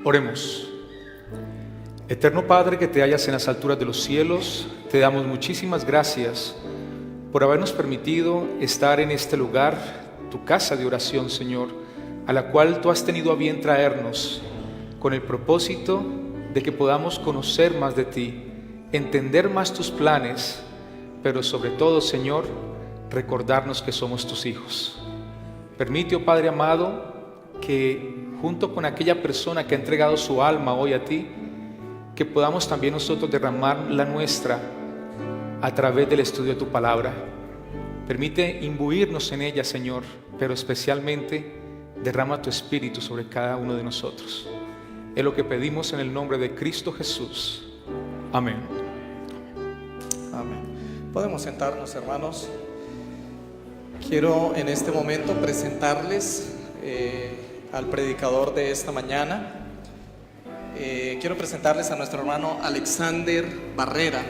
Oremos. Eterno Padre que te hallas en las alturas de los cielos, te damos muchísimas gracias por habernos permitido estar en este lugar, tu casa de oración, Señor, a la cual tú has tenido a bien traernos con el propósito de que podamos conocer más de ti, entender más tus planes, pero sobre todo, Señor, recordarnos que somos tus hijos. Permite, oh Padre amado, que junto con aquella persona que ha entregado su alma hoy a ti, que podamos también nosotros derramar la nuestra a través del estudio de tu palabra. Permite imbuirnos en ella, Señor, pero especialmente derrama tu espíritu sobre cada uno de nosotros. Es lo que pedimos en el nombre de Cristo Jesús. Amén. Amén. Podemos sentarnos, hermanos. Quiero en este momento presentarles al predicador de esta mañana. Quiero presentarles a nuestro hermano Alexander Barrera.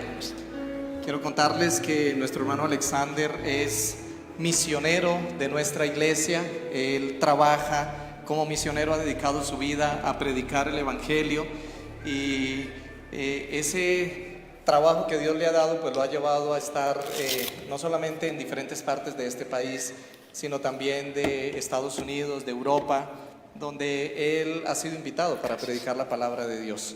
Quiero contarles que nuestro hermano Alexander es misionero de nuestra iglesia. Él trabaja como misionero, ha dedicado su vida a predicar el evangelio, y ese trabajo que Dios le ha dado pues lo ha llevado a estar no solamente en diferentes partes de este país, sino también de Estados Unidos, de Europa, donde él ha sido invitado para predicar la palabra de Dios.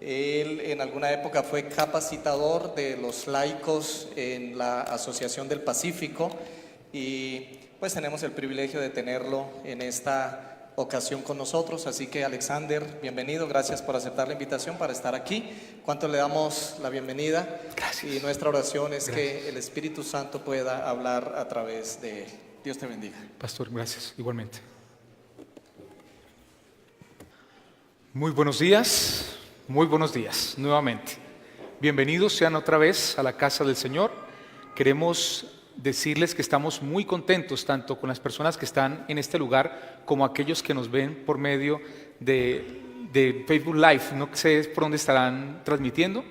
Él en alguna época fue capacitador de los laicos en la Asociación del Pacífico, y pues tenemos el privilegio de tenerlo en esta ocasión con nosotros. Así que, Alexander, bienvenido, gracias por aceptar la invitación para estar aquí. ¿Cuánto le damos la bienvenida? Gracias. Y nuestra oración es que el Espíritu Santo pueda hablar a través de él. Dios te bendiga. Pastor, gracias, igualmente. Muy buenos días nuevamente. Bienvenidos sean otra vez a la casa del Señor. Queremos decirles que estamos muy contentos tanto con las personas que están en este lugar como aquellos que nos ven por medio de Facebook Live. No sé por dónde estarán transmitiendo.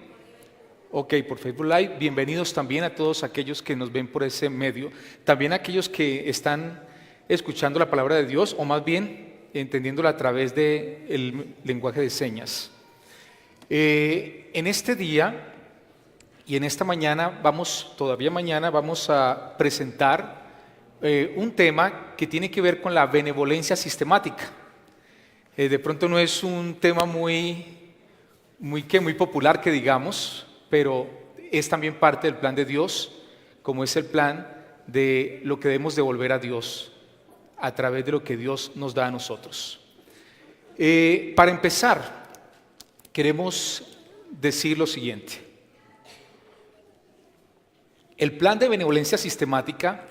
Ok, por Facebook Live. Bienvenidos también a todos aquellos que nos ven por ese medio. También a aquellos que están escuchando la palabra de Dios, o más bien entendiéndola a través del lenguaje de señas. En este día y en esta mañana, todavía mañana vamos a presentar un tema que tiene que ver con la benevolencia sistemática. De pronto no es un tema muy popular que digamos, pero es también parte del plan de Dios, como es el plan de lo que debemos devolver a Dios a través de lo que Dios nos da a nosotros. Para empezar, queremos decir lo siguiente. El plan de benevolencia sistemática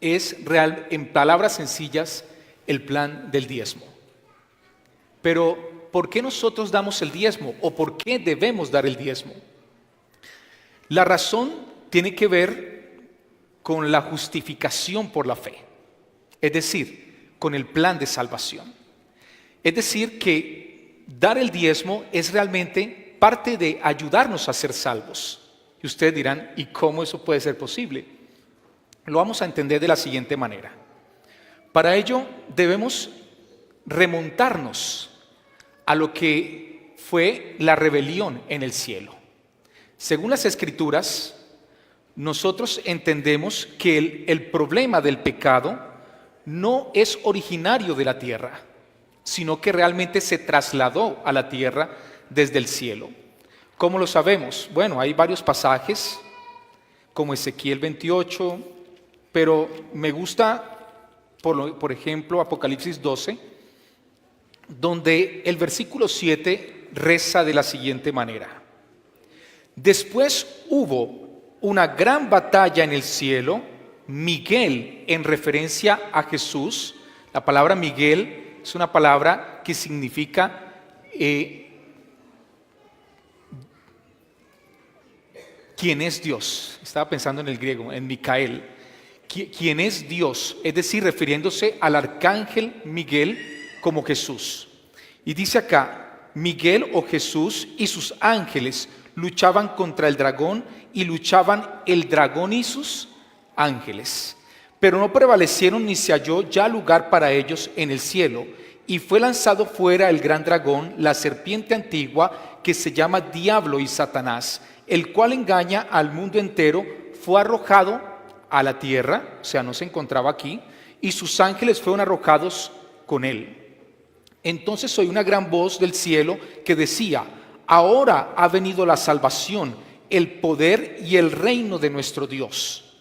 es real, en palabras sencillas, el plan del diezmo. Pero, ¿por qué nosotros damos el diezmo? ¿O por qué debemos dar el diezmo? La razón tiene que ver con la justificación por la fe. Es decir, con el plan de salvación. Es decir, que dar el diezmo es realmente parte de ayudarnos a ser salvos. Y ustedes dirán, ¿y cómo eso puede ser posible? Lo vamos a entender de la siguiente manera. Para ello debemos remontarnos a lo que fue la rebelión en el cielo. Según las Escrituras, nosotros entendemos que el problema del pecado no es originario de la tierra, sino que realmente se trasladó a la tierra desde el cielo. ¿Cómo lo sabemos? Bueno, hay varios pasajes, como Ezequiel 28, pero me gusta, por ejemplo, Apocalipsis 12, donde el versículo 7 reza de la siguiente manera. Después hubo una gran batalla en el cielo. Miguel, en referencia a Jesús, la palabra Miguel es una palabra que significa ¿quién es Dios? Estaba pensando en el griego, en Micael. ¿Quién es Dios? Es decir, refiriéndose al arcángel Miguel como Jesús. Y dice acá, Miguel o Jesús y sus ángeles luchaban contra el dragón, y luchaban el dragón y sus ángeles. Pero no prevalecieron, ni se halló ya lugar para ellos en el cielo. y fue lanzado fuera el gran dragón, la serpiente antigua, que se llama Diablo y Satanás, el cual engaña al mundo entero. Fue arrojado a la tierra, o sea, no se encontraba aquí, y sus ángeles fueron arrojados con él. Entonces oí una gran voz del cielo que decía: ahora ha venido la salvación, el poder y el reino de nuestro Dios,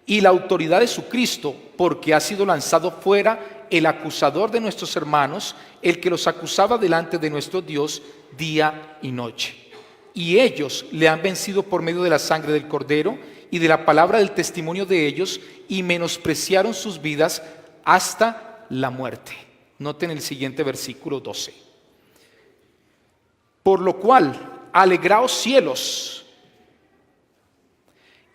y la autoridad de su Cristo, porque ha sido lanzado fuera el acusador de nuestros hermanos, el que los acusaba delante de nuestro Dios día y noche. Y ellos le han vencido por medio de la sangre del Cordero y de la palabra del testimonio de ellos, y menospreciaron sus vidas hasta la muerte. Noten el siguiente versículo 12. Por lo cual, alegraos cielos,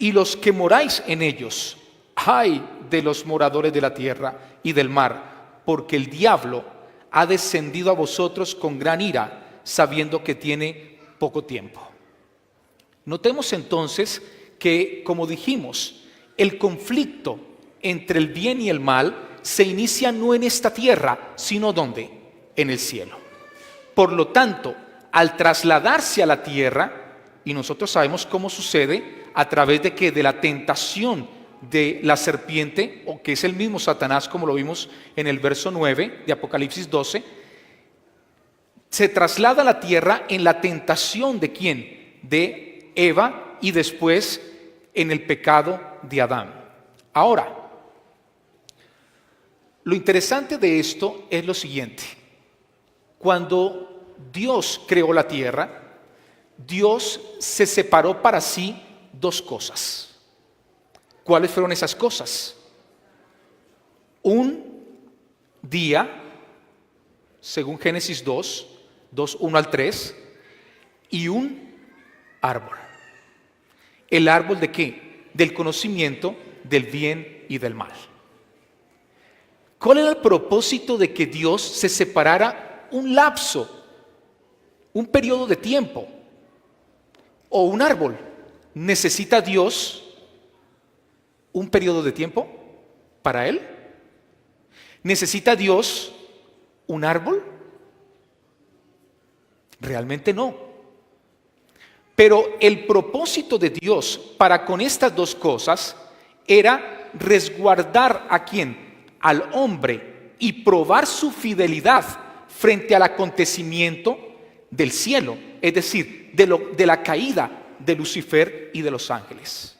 y los que moráis en ellos. Ay de los moradores de la tierra y del mar, porque el diablo ha descendido a vosotros con gran ira, sabiendo que tiene poco tiempo. Notemos entonces que, como dijimos, el conflicto entre el bien y el mal se inicia no en esta tierra, sino ¿dónde? En el cielo. Por lo tanto, al trasladarse a la tierra, y nosotros sabemos cómo sucede, a través de que de la tentación de la serpiente, o que es el mismo Satanás, como lo vimos en el verso 9 de Apocalipsis 12, se traslada a la tierra en la tentación ¿de quién? De Eva, y después en el pecado de Adán. Ahora, lo interesante de esto es lo siguiente: cuando Dios creó la tierra, Dios se separó para sí dos cosas. ¿Cuáles fueron esas cosas? Un día, según Génesis 1 al 3, y un árbol. ¿El árbol de qué? Del conocimiento del bien y del mal. ¿Cuál era el propósito de que Dios se separara un lapso, un periodo de tiempo o un árbol? ¿Necesita Dios un periodo de tiempo para él? ¿Necesita Dios un árbol? Realmente no. Pero el propósito de Dios para con estas dos cosas era resguardar ¿a quién? Al hombre, y probar su fidelidad frente al acontecimiento del cielo, es decir, de la caída de Lucifer y de los ángeles.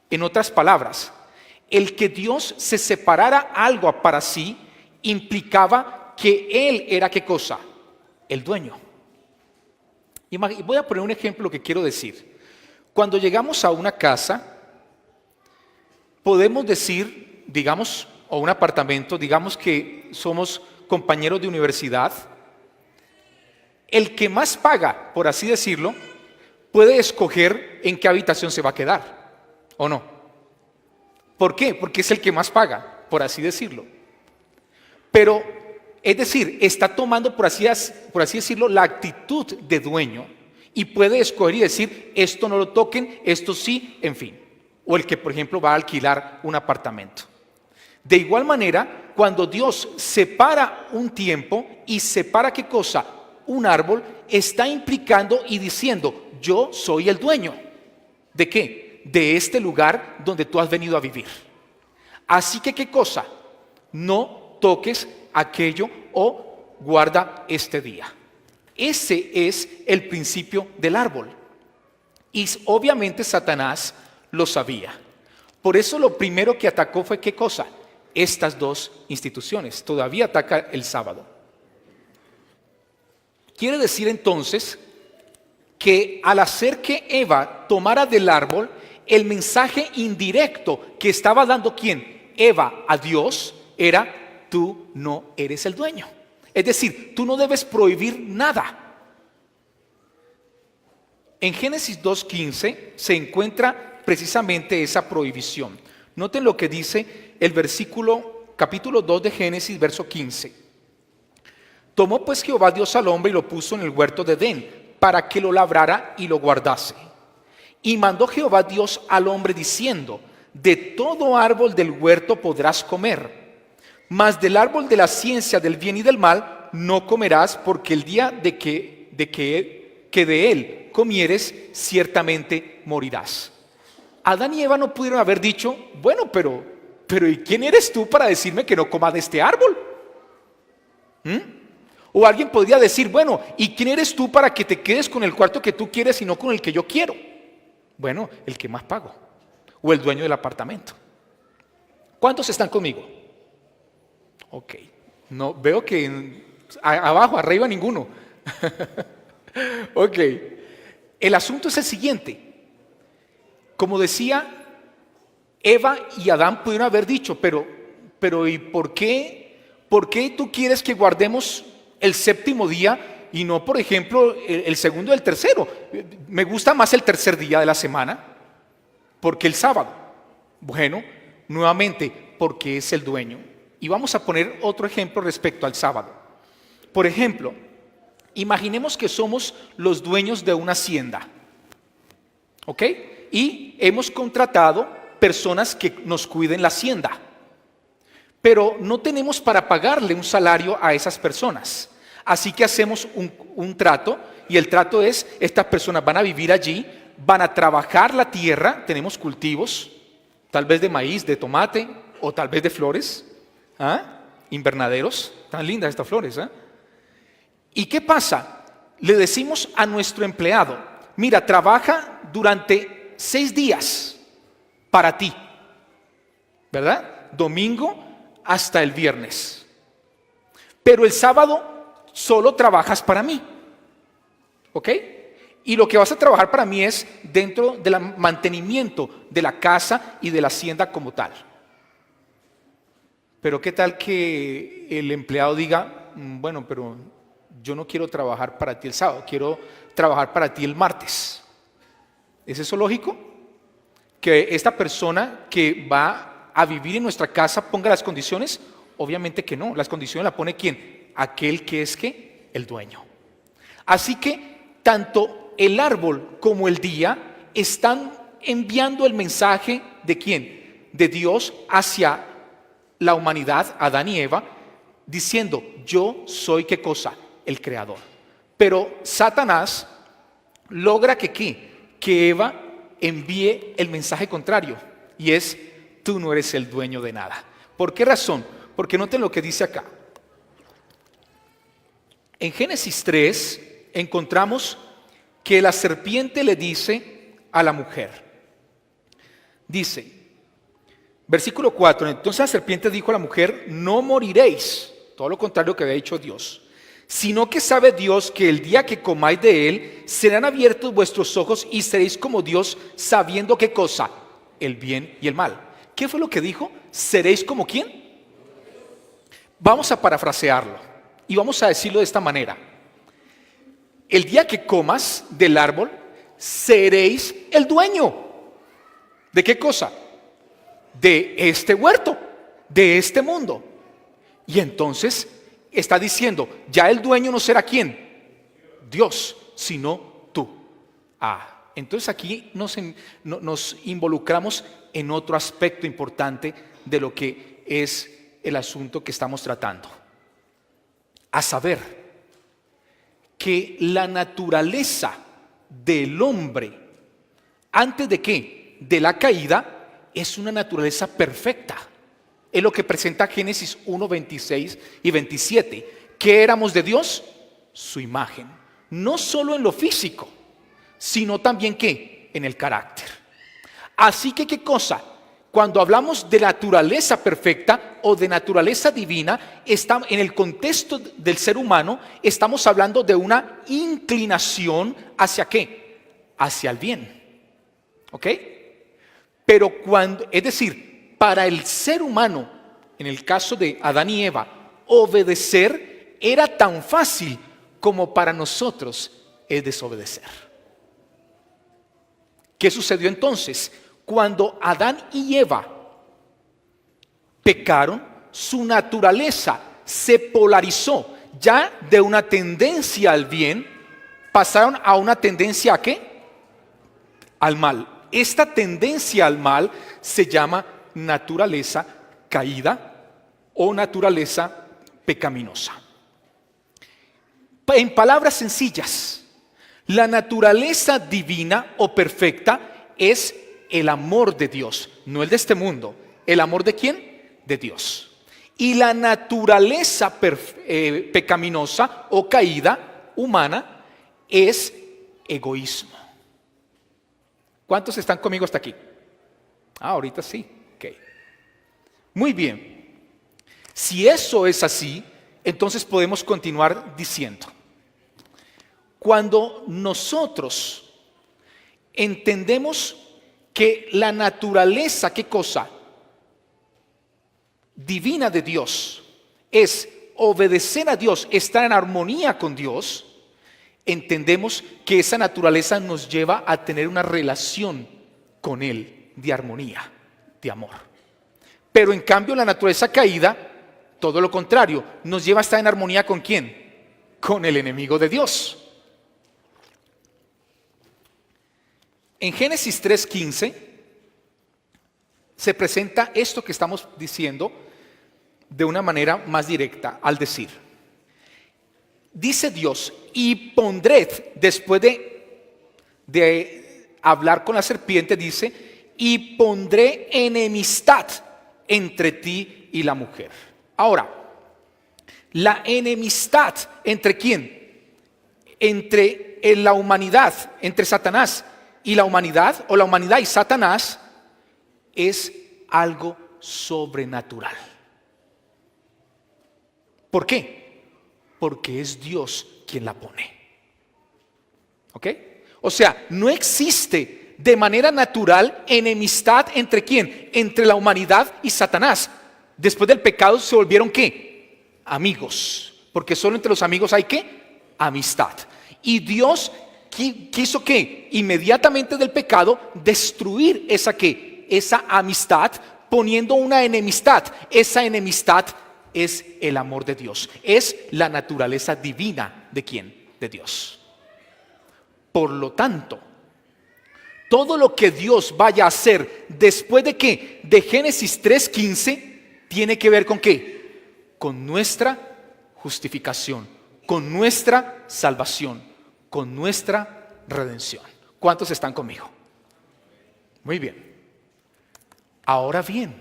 En otras palabras, el que Dios se separara algo para sí implicaba que Él era ¿qué cosa? El dueño. Y voy a poner un ejemplo que quiero decir. Cuando llegamos a una casa, podemos decir, digamos, o un apartamento, digamos que somos compañeros de universidad, el que más paga, por así decirlo, puede escoger en qué habitación se va a quedar, ¿o no? ¿Por qué? Porque es el que más paga, por así decirlo. Pero, es decir, está tomando, por así decirlo, la actitud de dueño, y puede escoger y decir, esto no lo toquen, esto sí, en fin. O el que, por ejemplo, va a alquilar un apartamento. De igual manera, cuando Dios separa un tiempo y separa ¿qué cosa? Un árbol, está implicando y diciendo, yo soy el dueño. ¿De qué? De este lugar donde tú has venido a vivir. Así que ¿qué cosa? No toques aquello o guarda este día. Ese es el principio del árbol. Y obviamente Satanás lo sabía. Por eso lo primero que atacó fue ¿qué cosa? Estas dos instituciones. Todavía ataca el sábado. Quiere decir entonces que al hacer que Eva tomara del árbol, el mensaje indirecto que estaba dando ¿quién? Eva a Dios era: tú no eres el dueño. Es decir, tú no debes prohibir nada. En Génesis 2:15 se encuentra precisamente esa prohibición. Noten lo que dice el capítulo 2 de Génesis, verso 15. Tomó pues Jehová Dios al hombre y lo puso en el huerto de Edén, para que lo labrara y lo guardase. Y mandó Jehová Dios al hombre diciendo: de todo árbol del huerto podrás comer, mas del árbol de la ciencia del bien y del mal no comerás, porque el día que de él comieres, ciertamente morirás. Adán y Eva no pudieron haber dicho, bueno, pero ¿y quién eres tú para decirme que no coma de este árbol? O alguien podría decir, bueno, ¿y quién eres tú para que te quedes con el cuarto que tú quieres y no con el que yo quiero? Bueno, el que más pago, o el dueño del apartamento. ¿Cuántos están conmigo? Ok, no, veo que abajo, arriba ninguno. Ok, el asunto es el siguiente. Como decía, Eva y Adán pudieron haber dicho, pero ¿y por qué tú quieres que guardemos el séptimo día y no, por ejemplo, el segundo y el tercero? Me gusta más el tercer día de la semana, porque el sábado. Bueno, nuevamente, porque es el dueño. Y vamos a poner otro ejemplo respecto al sábado. Por ejemplo, imaginemos que somos los dueños de una hacienda, ¿ok? Y hemos contratado personas que nos cuiden la hacienda, pero no tenemos para pagarle un salario a esas personas. Así que hacemos un trato, y el trato es, estas personas van a vivir allí, van a trabajar la tierra, tenemos cultivos, tal vez de maíz, de tomate, o tal vez de flores, invernaderos, tan lindas estas flores. ¿Y qué pasa? Le decimos a nuestro empleado, mira, trabaja durante 6 días para ti, ¿verdad? Domingo hasta el viernes. Pero el sábado solo trabajas para mí, ¿ok? Y lo que vas a trabajar para mí es dentro del mantenimiento de la casa y de la hacienda como tal. Pero ¿qué tal que el empleado diga, bueno, pero yo no quiero trabajar para ti el sábado, quiero trabajar para ti el martes? ¿Es eso lógico? Que esta persona que va a vivir en nuestra casa ponga las condiciones. Obviamente que no, las condiciones las pone ¿quién? Aquel que es ¿qué? El dueño. Así que tanto el árbol como el día están enviando el mensaje de ¿quién? De Dios hacia la humanidad, Adán y Eva, diciendo, yo soy ¿qué cosa? El creador. Pero Satanás logra que ¿qué? Que Eva envíe el mensaje contrario, y es, tú no eres el dueño de nada. ¿Por qué razón? Porque noten lo que dice acá. En Génesis 3 encontramos que la serpiente le dice a la mujer, dice, versículo 4, entonces la serpiente dijo a la mujer, no moriréis, todo lo contrario que había dicho Dios, sino que sabe Dios que el día que comáis de él, serán abiertos vuestros ojos y seréis como Dios, sabiendo qué cosa, el bien y el mal. ¿Qué fue lo que dijo? ¿Seréis como quién? Vamos a parafrasearlo y vamos a decirlo de esta manera. El día que comas del árbol, seréis el dueño. ¿De qué cosa? De este huerto, de este mundo. Y entonces está diciendo, ya el dueño no será quién, Dios, sino tú. Entonces aquí nos involucramos en otro aspecto importante de lo que es el asunto que estamos tratando. A saber, que la naturaleza del hombre, antes de qué, de la caída, es una naturaleza perfecta. Es lo que presenta Génesis 1, 26 y 27. ¿Qué éramos de Dios? Su imagen. No solo en lo físico, sino también ¿qué? En el carácter. Así que ¿qué cosa? Cuando hablamos de naturaleza perfecta o de naturaleza divina, está en el contexto del ser humano, estamos hablando de una inclinación hacia ¿qué? Hacia el bien. ¿Ok? Pero es decir, para el ser humano, en el caso de Adán y Eva, obedecer era tan fácil como para nosotros es desobedecer. ¿Qué sucedió entonces? Cuando Adán y Eva pecaron, su naturaleza se polarizó. Ya de una tendencia al bien, pasaron a una tendencia ¿a qué? Al mal. Esta tendencia al mal se llama naturaleza caída o naturaleza pecaminosa. En palabras sencillas, la naturaleza divina o perfecta es el amor de Dios, no el de este mundo. ¿El amor de quién? De Dios. Y la naturaleza pecaminosa o caída humana es egoísmo. ¿Cuántos están conmigo hasta aquí? Ahorita sí. Okay. Muy bien. Si eso es así, entonces podemos continuar diciendo: cuando nosotros entendemos que la naturaleza, ¿qué cosa? Divina de Dios es obedecer a Dios, estar en armonía con Dios, entendemos que esa naturaleza nos lleva a tener una relación con Él de armonía, de amor. Pero en cambio la naturaleza caída, todo lo contrario, nos lleva a estar en armonía ¿con quién? Con el enemigo de Dios. En Génesis 3:15 se presenta esto que estamos diciendo de una manera más directa al decir: dice Dios, y pondré, después de hablar con la serpiente, dice, y pondré enemistad entre ti y la mujer. Ahora, la enemistad ¿entre quién? Entre la humanidad, entre Satanás y la humanidad, o la humanidad y Satanás, es algo sobrenatural. ¿Por qué? Porque es Dios quien la pone. ¿Ok? O sea, no existe de manera natural enemistad ¿entre quién? Entre la humanidad y Satanás. Después del pecado se volvieron ¿qué? Amigos. Porque solo entre los amigos hay ¿qué? Amistad. Y Dios quiso ¿qué? Inmediatamente del pecado destruir esa ¿qué? Esa amistad, poniendo una enemistad. Esa enemistad es el amor de Dios, es la naturaleza divina ¿de quién? De Dios. Por lo tanto, todo lo que Dios vaya a hacer después de ¿qué? De Génesis 3:15 tiene que ver con ¿qué? Con nuestra justificación, con nuestra salvación, con nuestra redención. ¿Cuántos están conmigo? Muy bien. Ahora bien,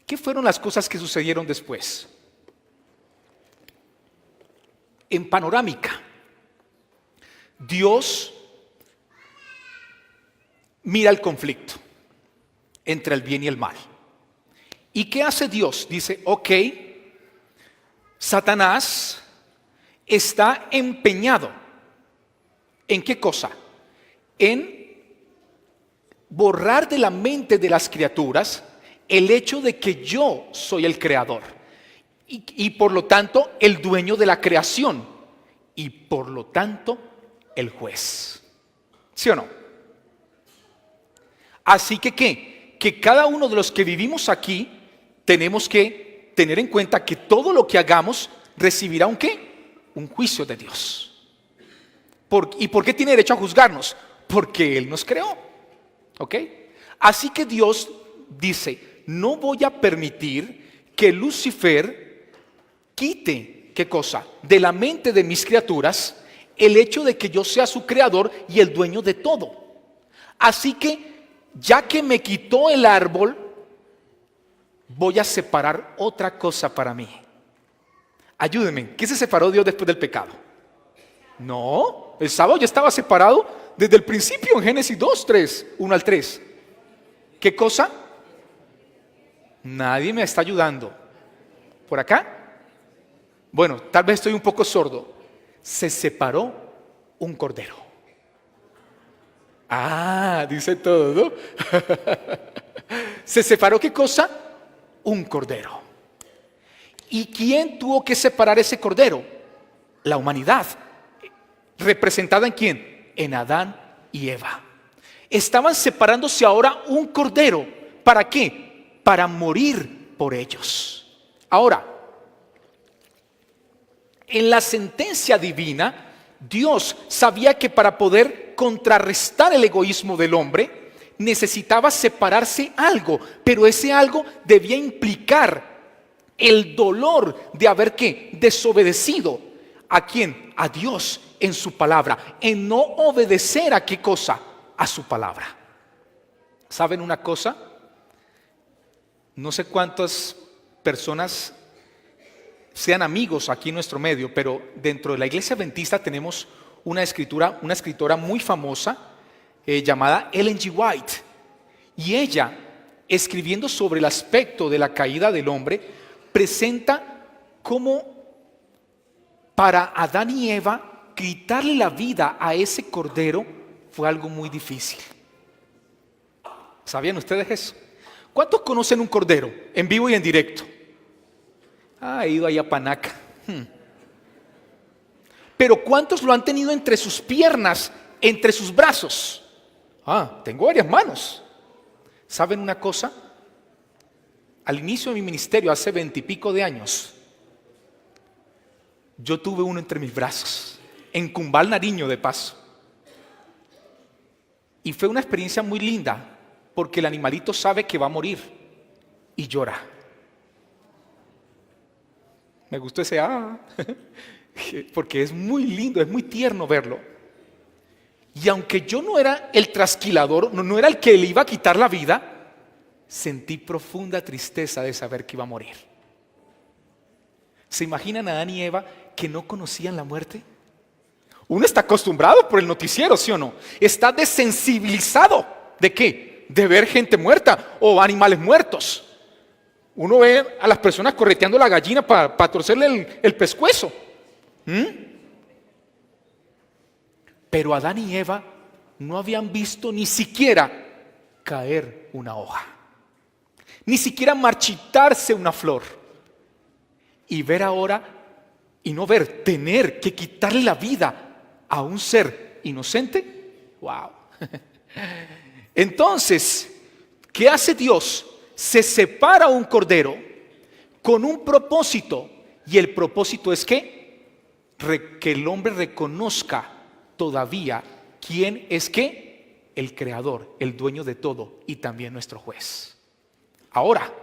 ¿qué fueron las cosas que sucedieron después? En panorámica, Dios mira el conflicto entre el bien y el mal. ¿Y qué hace Dios? Dice, ok, Satanás está empeñado ¿en qué cosa? En borrar de la mente de las criaturas el hecho de que yo soy el creador y por lo tanto el dueño de la creación y por lo tanto el juez. ¿Sí o no? Así que ¿qué? Que cada uno de los que vivimos aquí tenemos que tener en cuenta que todo lo que hagamos recibirá un ¿qué? Un juicio de Dios. ¿Y por qué tiene derecho a juzgarnos? Porque Él nos creó. ¿Ok? Así que Dios dice, no voy a permitir que Lucifer quite, ¿qué cosa? De la mente de mis criaturas el hecho de que yo sea su creador y el dueño de todo. Así que, ya que me quitó el árbol, voy a separar otra cosa para mí. Ayúdenme, ¿qué se separó Dios después del pecado? No, el sábado ya estaba separado desde el principio en Génesis 2:3, 1 al 3. ¿Qué cosa? Nadie me está ayudando. ¿Por acá? Bueno, tal vez estoy un poco sordo. Se separó un cordero. Ah, dice todo, ¿no? ¿Se separó qué cosa? Un cordero. ¿Y quién tuvo que separar ese cordero? La humanidad. ¿Representada en quién? En Adán y Eva. Estaban separándose ahora un cordero. ¿Para qué? Para morir por ellos. Ahora, en la sentencia divina, Dios sabía que para poder contrarrestar el egoísmo del hombre, necesitaba separarse algo, pero ese algo debía implicar el dolor de haber ¿qué? Desobedecido ¿A quién? A Dios en su palabra, en no obedecer a qué cosa, a su palabra. ¿Saben una cosa? No sé cuántas personas sean amigos aquí en nuestro medio, pero dentro de la iglesia adventista tenemos una escritora muy famosa llamada Ellen G. White. Y ella, escribiendo sobre el aspecto de la caída del hombre, presenta cómo para Adán y Eva quitarle la vida a ese cordero fue algo muy difícil. ¿Sabían ustedes eso? ¿Cuántos conocen un cordero en vivo y en directo? He ido ahí a Panaca. Pero ¿cuántos lo han tenido entre sus piernas, entre sus brazos? Tengo varias manos. ¿Saben una cosa? Al inicio de mi ministerio, hace 20 y pico de años, yo tuve uno entre mis brazos, en Cumbal, Nariño, de paso. Y fue una experiencia muy linda, porque el animalito sabe que va a morir y llora. Me gustó ese porque es muy lindo, es muy tierno verlo. Y aunque yo no era el trasquilador, no era el que le iba a quitar la vida, sentí profunda tristeza de saber que iba a morir. ¿Se imaginan a Adán y Eva que no conocían la muerte? Uno está acostumbrado por el noticiero, ¿sí o no? Está desensibilizado. ¿De qué? De ver gente muerta o animales muertos. Uno ve a las personas correteando la gallina para torcerle el pescuezo. Pero Adán y Eva no habían visto ni siquiera caer una hoja, ni siquiera marchitarse una flor. Y ver ahora, y no ver, tener que quitarle la vida a un ser inocente. ¡Wow! Entonces, ¿qué hace Dios? Se separa un cordero con un propósito, y el propósito es que el hombre reconozca todavía quién es el creador, el dueño de todo y también nuestro juez. Ahora,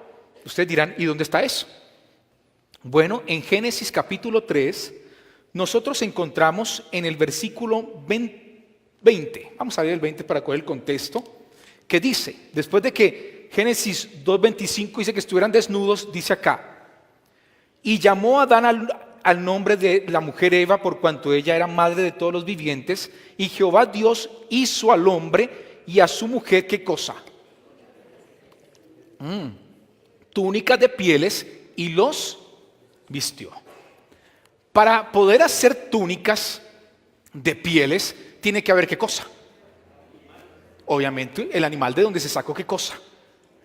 ustedes dirán, ¿y dónde está eso? Bueno, en Génesis capítulo 3, nosotros encontramos en el versículo 20, vamos a ver el 20 para coger el contexto, que dice, después de que Génesis 2:25 dice que estuvieran desnudos, dice acá, y llamó a Adán al nombre de la mujer Eva, por cuanto ella era madre de todos los vivientes, y Jehová Dios hizo al hombre y a su mujer, ¿qué cosa? Túnicas de pieles, y los vistió. Para poder hacer túnicas de pieles, tiene que haber ¿qué cosa? Obviamente el animal de donde se sacó ¿qué cosa?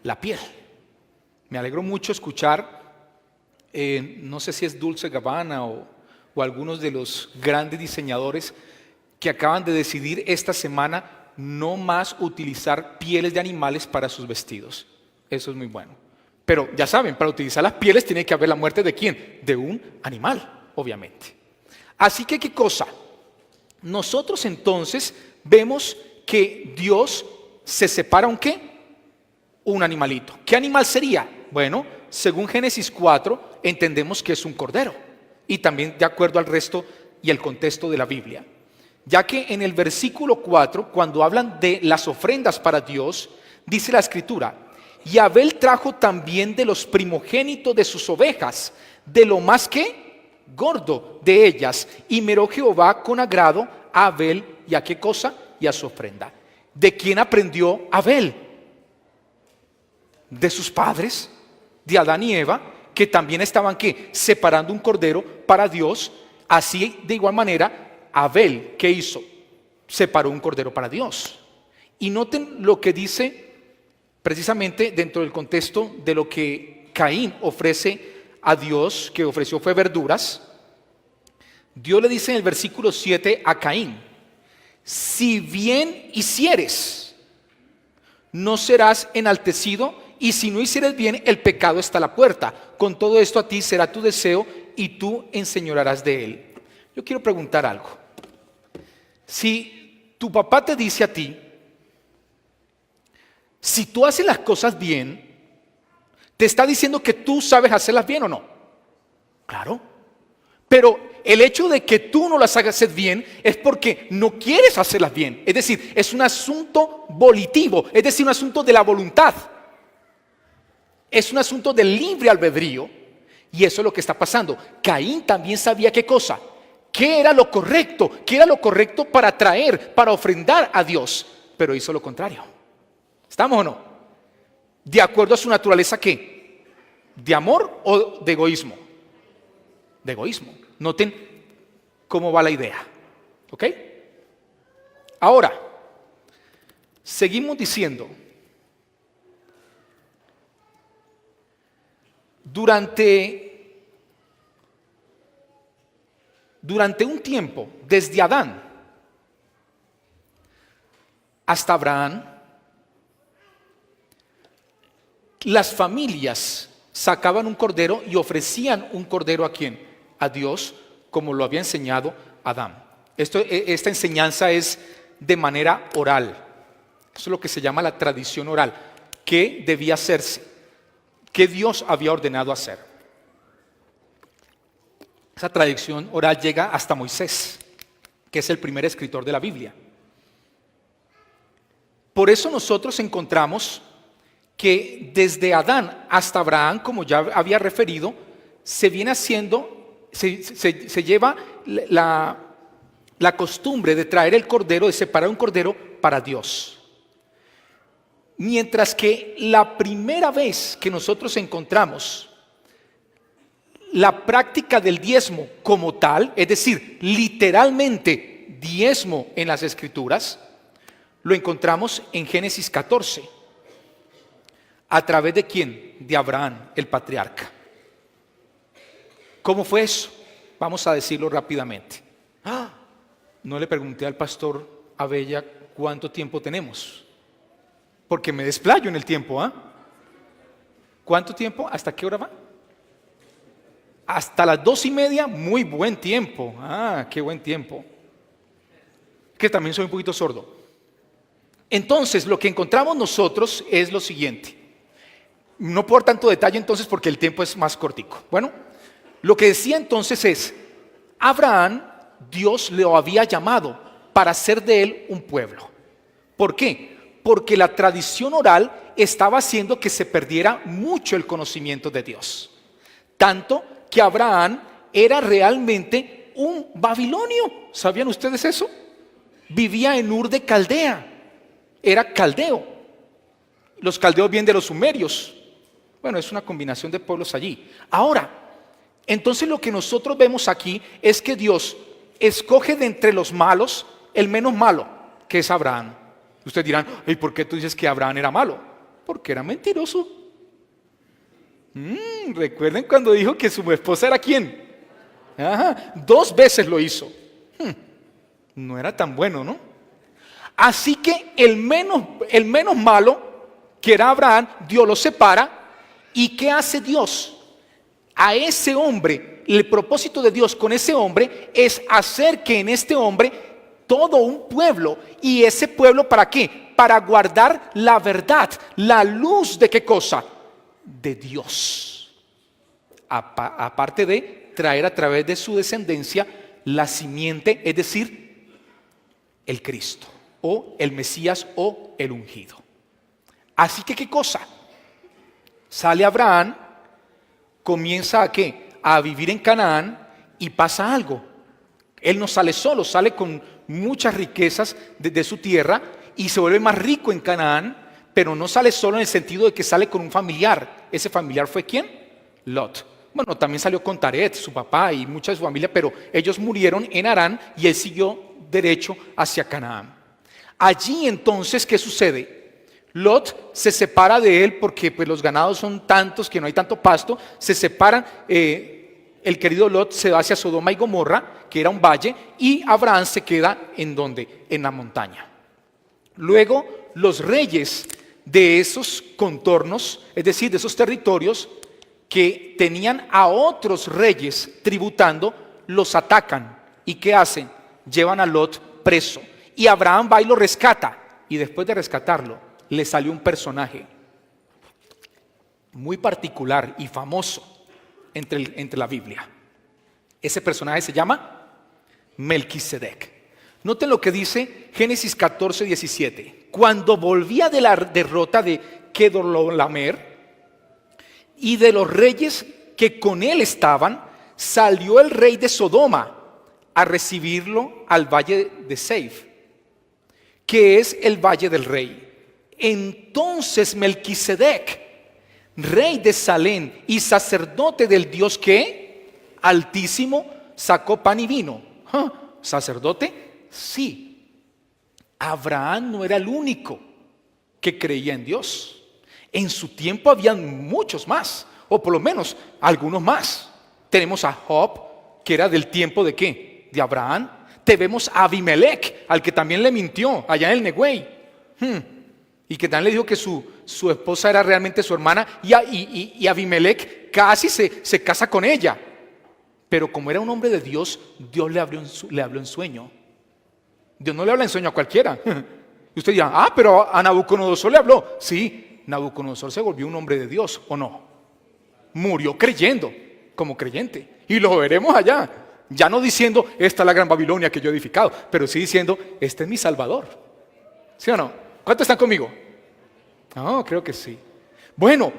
La piel. Me alegro mucho escuchar, no sé si es Dolce & Gabbana o algunos de los grandes diseñadores que acaban de decidir esta semana no más utilizar pieles de animales para sus vestidos. Eso es muy bueno. Pero ya saben, para utilizar las pieles tiene que haber la muerte ¿de quién? De un animal, obviamente. Así que ¿qué cosa? Nosotros entonces vemos que Dios se separa ¿un qué? Un animalito. ¿Qué animal sería? Bueno, según Génesis 4 entendemos que es un cordero, y también de acuerdo al resto y el contexto de la Biblia, ya que en el versículo 4, cuando hablan de las ofrendas para Dios, dice la escritura, y Abel trajo también de los primogénitos de sus ovejas, de lo más que gordo de ellas, y miró Jehová con agrado a Abel y a qué cosa, y a su ofrenda. ¿De quién aprendió Abel? De sus padres, de Adán y Eva, que también estaban ¿qué? Separando un cordero para Dios. Así de igual manera Abel, ¿qué hizo? Separó un cordero para Dios. Y noten lo que dice precisamente dentro del contexto de lo que Caín ofrece a Dios, que ofreció fue verduras. Dios le dice en el versículo 7 a Caín, si bien hicieres, no serás enaltecido, y si no hicieres bien, el pecado está a la puerta. Con todo esto a ti será tu deseo, y tú enseñorearás de él. Yo quiero preguntar algo. Si tu papá te dice a ti, si tú haces las cosas bien, ¿te está diciendo que tú sabes hacerlas bien o no? Claro. Pero el hecho de que tú no las hagas bien es porque no quieres hacerlas bien. Es decir, es un asunto volitivo, es decir, un asunto de la voluntad. Es un asunto del libre albedrío. Y eso es lo que está pasando. Caín también sabía qué cosa, qué era lo correcto, qué era lo correcto para traer, para ofrendar a Dios. Pero hizo lo contrario. ¿Estamos o no? De acuerdo a su naturaleza, ¿qué? ¿De amor o de egoísmo? De egoísmo. Noten cómo va la idea. ¿Ok? Ahora, seguimos diciendo, durante un tiempo, desde Adán hasta Abraham, las familias sacaban un cordero y ofrecían un cordero ¿a quién? A Dios, como lo había enseñado Adán. Esta enseñanza es de manera oral. Eso es lo que se llama la tradición oral. ¿Qué debía hacerse? ¿Qué Dios había ordenado hacer? Esa tradición oral llega hasta Moisés, que es el primer escritor de la Biblia. Por eso nosotros encontramos que desde Adán hasta Abraham, como ya había referido, se viene haciendo, se lleva la costumbre de traer el cordero, de separar un cordero para Dios. Mientras que la primera vez que nosotros encontramos la práctica del diezmo como tal, es decir, literalmente diezmo en las Escrituras, lo encontramos en Génesis 14. ¿A través de quién? De Abraham, el patriarca. ¿Cómo fue eso? Vamos a decirlo rápidamente. No le pregunté al pastor Abella cuánto tiempo tenemos, porque me desplayo en el tiempo. ¿Cuánto tiempo? ¿Hasta qué hora va? Hasta las 2:30, muy buen tiempo. Qué buen tiempo. Que también soy un poquito sordo. Entonces, lo que encontramos nosotros es lo siguiente. No por tanto detalle entonces porque el tiempo es más cortico. Bueno, lo que decía entonces es, Abraham, Dios lo había llamado para hacer de él un pueblo. ¿Por qué? Porque la tradición oral estaba haciendo que se perdiera mucho el conocimiento de Dios. Tanto que Abraham era realmente un babilonio. ¿Sabían ustedes eso? Vivía en Ur de Caldea. Era caldeo. Los caldeos vienen de los sumerios. Bueno, es una combinación de pueblos allí. Ahora, entonces lo que nosotros vemos aquí es que Dios escoge de entre los malos el menos malo, que es Abraham. Ustedes dirán, ¿y por qué tú dices que Abraham era malo? Porque era mentiroso. ¿Recuerden cuando dijo que su esposa era quién? 2 veces lo hizo. No era tan bueno, ¿no? Así que el menos malo, que era Abraham, Dios lo separa. ¿Y qué hace Dios? A ese hombre, el propósito de Dios con ese hombre es hacer que en este hombre todo un pueblo. ¿Y ese pueblo para qué? Para guardar la verdad, la luz de qué cosa? De Dios. Aparte de traer a través de su descendencia la simiente, es decir, el Cristo o el Mesías o el ungido. Así que ¿qué cosa? Sale Abraham, comienza a ¿qué? A vivir en Canaán y pasa algo. Él no sale solo, sale con muchas riquezas de su tierra y se vuelve más rico en Canaán, pero no sale solo en el sentido de que sale con un familiar. ¿Ese familiar fue quién? Lot. Bueno, también salió con Taret, su papá y mucha de su familia, pero ellos murieron en Harán y él siguió derecho hacia Canaán. Allí entonces, ¿qué sucede? Lot se separa de él porque pues, los ganados son tantos que no hay tanto pasto. Se separan, el querido Lot se va hacia Sodoma y Gomorra, que era un valle, y Abraham se queda ¿en dónde? En la montaña. Luego los reyes de esos contornos, es decir, de esos territorios que tenían a otros reyes tributando, los atacan. ¿Y qué hacen? Llevan a Lot preso. Y Abraham va y lo rescata. Y después de rescatarlo, le salió un personaje muy particular y famoso entre la Biblia. Ese personaje se llama Melquisedec. Noten lo que dice Génesis 14, 17. Cuando volvía de la derrota de Kedorlaomer y de los reyes que con él estaban, salió el rey de Sodoma a recibirlo al valle de Seif, que es el valle del rey. Entonces Melquisedec, rey de Salem y sacerdote del Dios que Altísimo, sacó pan y vino. ¿Sacerdote? Sí. Abraham no era el único que creía en Dios. En su tiempo habían muchos más, o por lo menos algunos más. Tenemos a Job, que era del tiempo de ¿qué? De Abraham. Tenemos a Abimelech, al que también le mintió allá en el Neguey. Y que también le dijo que su esposa era realmente su hermana. Y Abimelech casi se casa con ella. Pero como era un hombre de Dios, Dios le habló en sueño. Dios no le habla en sueño a cualquiera. Y usted dirá, pero a Nabucodonosor le habló. Sí, Nabucodonosor se volvió un hombre de Dios, ¿o no? Murió creyendo, como creyente. Y lo veremos allá. Ya no diciendo, esta es la gran Babilonia que yo he edificado, pero sí diciendo, este es mi Salvador. ¿Sí o no? ¿Cuántos están conmigo? No, creo que sí. Bueno,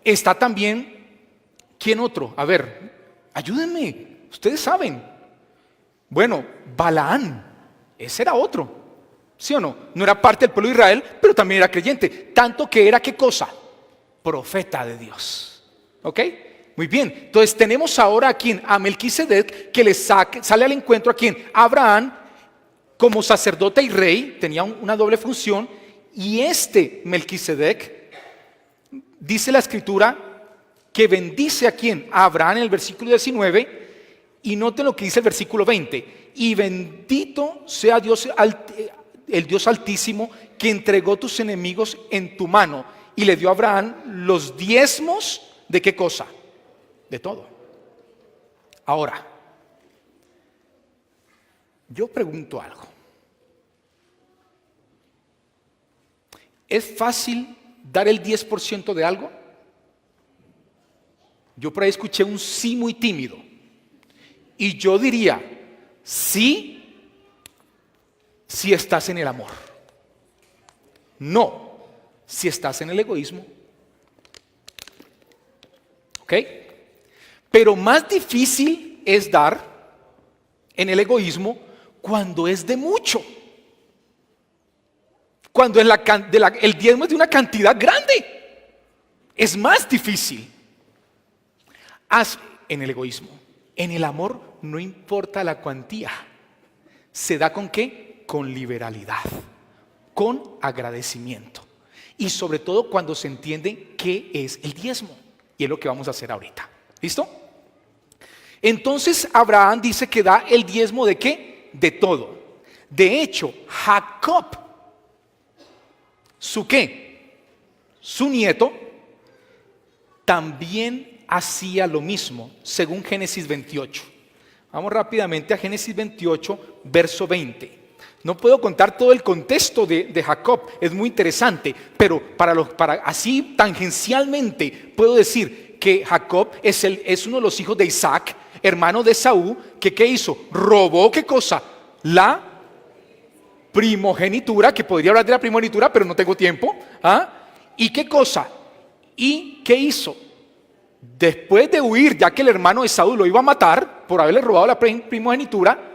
está también, ¿quién otro? A ver, ayúdenme, ustedes saben. Bueno, Balaán, ese era otro. ¿Sí o no? No era parte del pueblo de Israel, pero también era creyente. Tanto que era, ¿qué cosa? Profeta de Dios. ¿Ok? Muy bien. Entonces tenemos ahora a quien, a Melquisedec, que le sale al encuentro a quien, Abraham, como sacerdote y rey, tenía una doble función. Y este Melquisedec, dice la escritura, que bendice a quien, a Abraham en el versículo 19. Y noten lo que dice el versículo 20. Y bendito sea Dios, el Dios Altísimo, que entregó tus enemigos en tu mano. Y le dio a Abraham los diezmos de ¿qué cosa? De todo. Ahora, yo pregunto algo. ¿Es fácil dar el 10% de algo? Yo por ahí escuché un sí muy tímido. Y yo diría, sí, si estás en el amor. No, si estás en el egoísmo. ¿Ok? Pero más difícil es dar en el egoísmo cuando es de mucho. Cuando el diezmo es de una cantidad grande. Es más difícil. Haz en el egoísmo. En el amor no importa la cuantía. ¿Se da con qué? Con liberalidad, con agradecimiento. Y sobre todo cuando se entiende qué es el diezmo. Y es lo que vamos a hacer ahorita. ¿Listo? Entonces Abraham dice que da el diezmo ¿de qué? De todo. De hecho, Jacob, ¿su qué? Su nieto, también hacía lo mismo, según Génesis 28. Vamos rápidamente a Génesis 28, verso 20. No puedo contar todo el contexto de Jacob, es muy interesante, pero para así tangencialmente puedo decir que Jacob es uno de los hijos de Isaac, hermano de Esaú, que ¿qué hizo? Robó ¿qué cosa? La primogenitura, que podría hablar de la primogenitura, pero no tengo tiempo. ¿Y qué cosa? ¿Y qué hizo? Después de huir, ya que el hermano de Esaú lo iba a matar por haberle robado la primogenitura,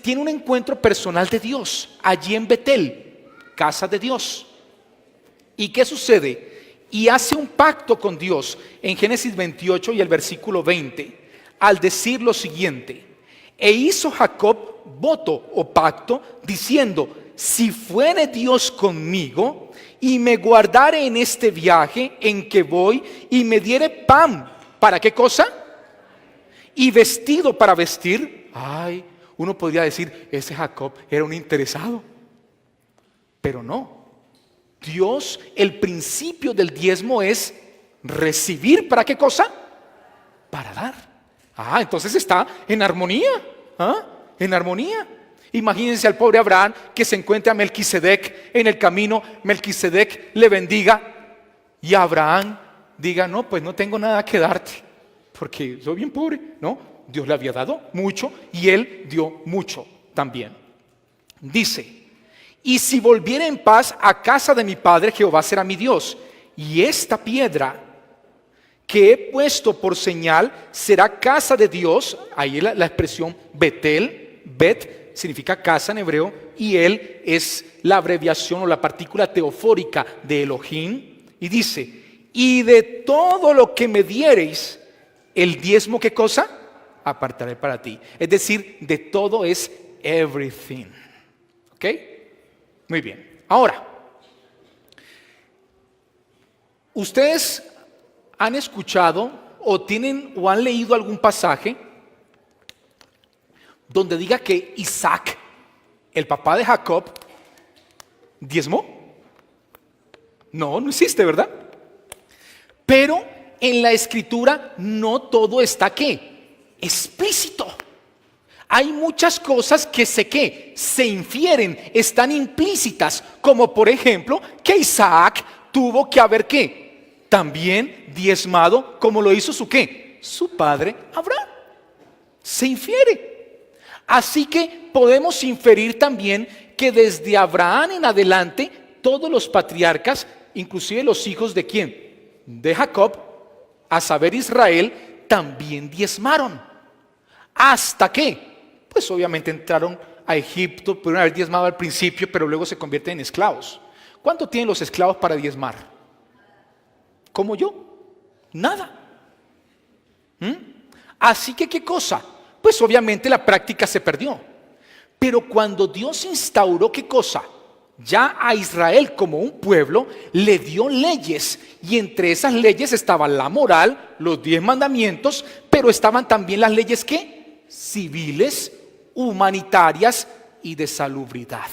tiene un encuentro personal de Dios allí en Betel, casa de Dios. ¿Y qué sucede? Y hace un pacto con Dios en Génesis 28 y el versículo 20, al decir lo siguiente: e hizo Jacob voto o pacto, diciendo: si fuere Dios conmigo y me guardare en este viaje en que voy, y me diere pan, ¿para qué cosa? Y vestido para vestir. Uno podría decir, ese Jacob era un interesado, pero no. Dios, el principio del diezmo es recibir, ¿para qué cosa? Para dar. Entonces está en armonía. En armonía. Imagínense al pobre Abraham que se encuentra a Melquisedec en el camino. Melquisedec le bendiga y Abraham diga: no, pues no tengo nada que darte porque soy bien pobre, ¿no? Dios le había dado mucho y él dio mucho también. Dice: y si volviere en paz a casa de mi padre, Jehová será mi Dios, y esta piedra que he puesto por señal será casa de Dios. Ahí la expresión Betel, Bet significa casa en hebreo, y él es la abreviación o la partícula teofórica de Elohim. Y dice: y de todo lo que me diereis, el diezmo, ¿qué cosa? Apartaré para ti. Es decir, de todo es everything. ¿Ok? Muy bien. Ahora, ustedes han escuchado o tienen o han leído algún pasaje donde diga que Isaac, el papá de Jacob, diezmó. No existe, ¿verdad? Pero en la escritura no todo está ¿qué? Explícito. Hay muchas cosas que se infieren, están implícitas, como por ejemplo que Isaac tuvo que haber ¿qué? También diezmado, como lo hizo su padre Abraham. Se infiere. Así que podemos inferir también que desde Abraham en adelante todos los patriarcas, inclusive los hijos de ¿quién? De Jacob, a saber Israel, también diezmaron. ¿Hasta qué? Pues obviamente entraron a Egipto, pudieron haber diezmado al principio, pero luego se convierten en esclavos. ¿Cuánto tienen los esclavos para diezmar? ¿Como yo? Nada. Así que ¿qué cosa? Pues obviamente la práctica se perdió. Pero cuando Dios instauró ¿qué cosa? Ya a Israel como un pueblo le dio leyes, y entre esas leyes estaba la moral, los 10 mandamientos, pero estaban también las leyes ¿qué? Civiles, humanitarias y de salubridad.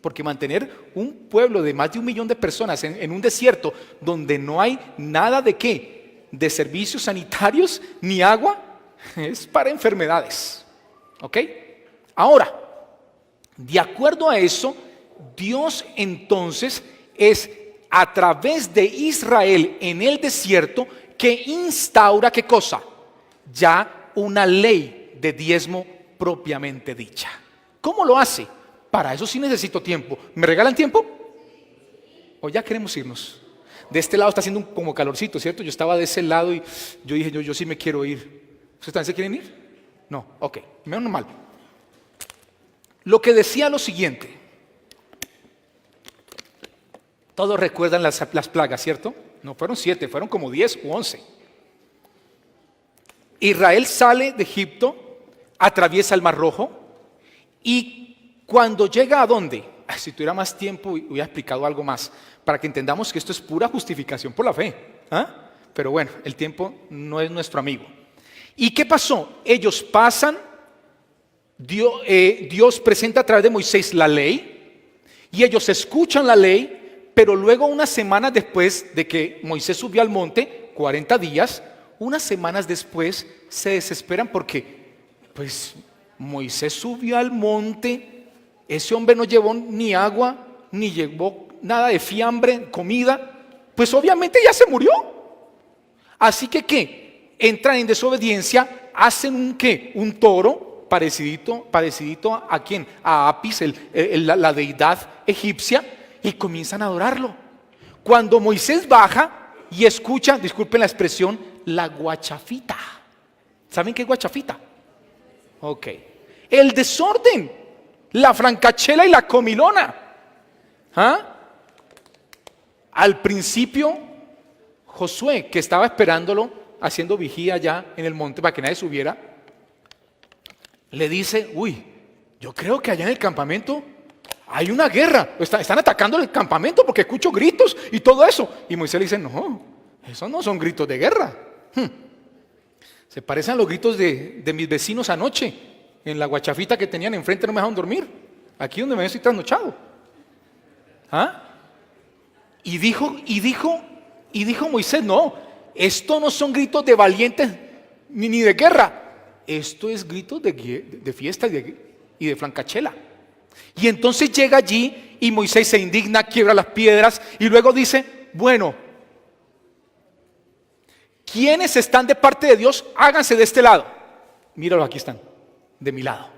Porque mantener un pueblo de más de 1 millón de personas en un desierto donde no hay nada de qué, de servicios sanitarios ni agua, es para enfermedades. ¿Ok? Ahora, de acuerdo a eso, Dios entonces es a través de Israel en el desierto que instaura ¿qué cosa? Ya una ley de diezmo propiamente dicha. ¿Cómo lo hace? Para eso sí necesito tiempo. ¿Me regalan tiempo? ¿O ya queremos irnos? De este lado está haciendo como calorcito, ¿cierto? Yo estaba de ese lado y yo dije, yo sí me quiero ir. ¿Ustedes también se quieren ir? No, ok, menos mal. Lo que decía lo siguiente. Todos recuerdan las plagas, ¿cierto? No fueron 7, fueron como 10 u 11. Israel sale de Egipto, atraviesa el Mar Rojo, y cuando llega ¿a dónde? Si tuviera más tiempo hubiera explicado algo más, para que entendamos que esto es pura justificación por la fe. Pero bueno, el tiempo no es nuestro amigo. ¿Y qué pasó? Ellos pasan, Dios presenta a través de Moisés la ley, y ellos escuchan la ley, pero luego unas semanas después de que Moisés subió al monte, 40 días, unas semanas después se desesperan porque pues Moisés subió al monte, ese hombre no llevó ni agua, ni llevó nada de fiambre, comida, pues obviamente ya se murió. Así que ¿qué? Entran en desobediencia, hacen un toro parecidito a ¿quién? A Apis, la deidad egipcia, y comienzan a adorarlo. Cuando Moisés baja y escucha, disculpen la expresión, la guachafita. ¿Saben qué es guachafita? Ok. El desorden, la francachela y la comilona. Al principio, Josué, que estaba esperándolo, haciendo vigía allá en el monte para que nadie subiera, le dice, yo creo que allá en el campamento hay una guerra, están atacando el campamento porque escucho gritos y todo eso. Y Moisés le dice, no, esos no son gritos de guerra. Se parecen a los gritos de mis vecinos anoche, en la guachafita que tenían enfrente, no me dejaron dormir. Aquí donde me estoy trasnochado. Y dijo Moisés, no, esto no son gritos de valientes ni de guerra. Esto es gritos de fiesta y de francachela. Y entonces llega allí y Moisés se indigna, quiebra las piedras y luego dice, bueno, ¿quiénes están de parte de Dios? Háganse de este lado. Míralos, aquí están, de mi lado.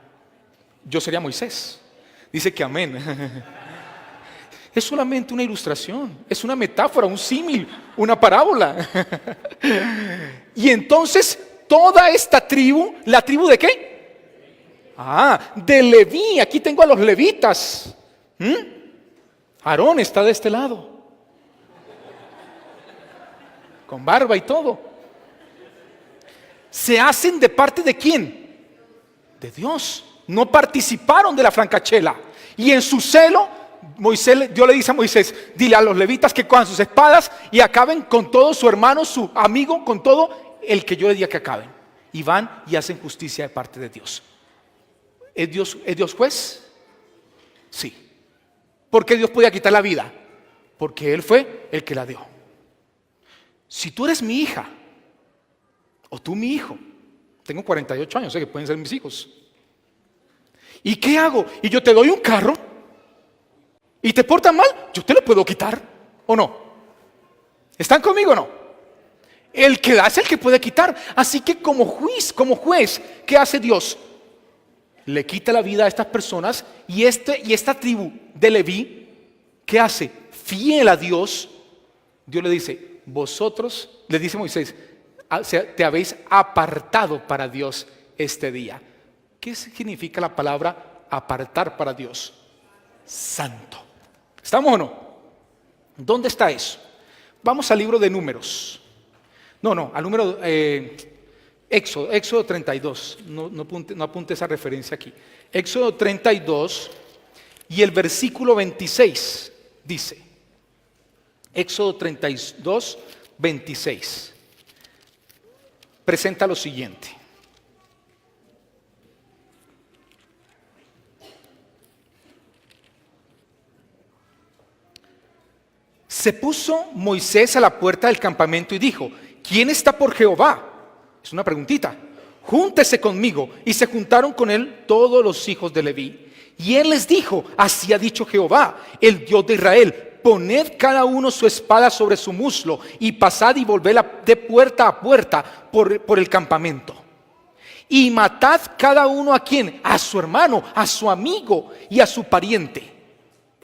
Yo sería Moisés. Dice que amén. Es solamente una ilustración, es una metáfora, un símil, una parábola. Y entonces toda esta tribu, ¿la tribu de qué? De Leví. Aquí tengo a los levitas. Aarón está de este lado, con barba y todo. ¿Se hacen de parte de quién? De Dios. No participaron de la francachela. Y en su celo, Dios le dice a Moisés: dile a los levitas que cojan sus espadas y acaben con todo su hermano, su amigo, con todo el que yo le diga que acaben. Y van y hacen justicia de parte de Dios. ¿Es Dios juez? Sí. ¿Por qué Dios podía quitar la vida? Porque Él fue el que la dio. Si tú eres mi hija, o tú mi hijo, tengo 48 años, sé que pueden ser mis hijos. ¿Y qué hago? Y yo te doy un carro y te portas mal, yo te lo puedo quitar, ¿o no? ¿Están conmigo o no? El que da es el que puede quitar. Así que como juez, ¿qué hace Dios? Le quita la vida a estas personas y esta tribu de Leví, ¿qué hace? Fiel a Dios, Dios le dice: vosotros, le dice Moisés, te habéis apartado para Dios este día. ¿Qué significa la palabra apartar para Dios? Santo. ¿Estamos o no? ¿Dónde está eso? Vamos al libro de Números. Al número Éxodo 32. No apunte esa referencia aquí. Éxodo 32 y el versículo 26 dice. Éxodo 32, 26. Presenta lo siguiente. Se puso Moisés a la puerta del campamento y dijo: ¿quién está por Jehová? Es una preguntita. Júntese conmigo. Y se juntaron con él todos los hijos de Leví. Y él les dijo: así ha dicho Jehová, el Dios de Israel: poned cada uno su espada sobre su muslo y pasad y volvedla de puerta a puerta por el campamento. Y matad cada uno a quién, a su hermano, a su amigo y a su pariente.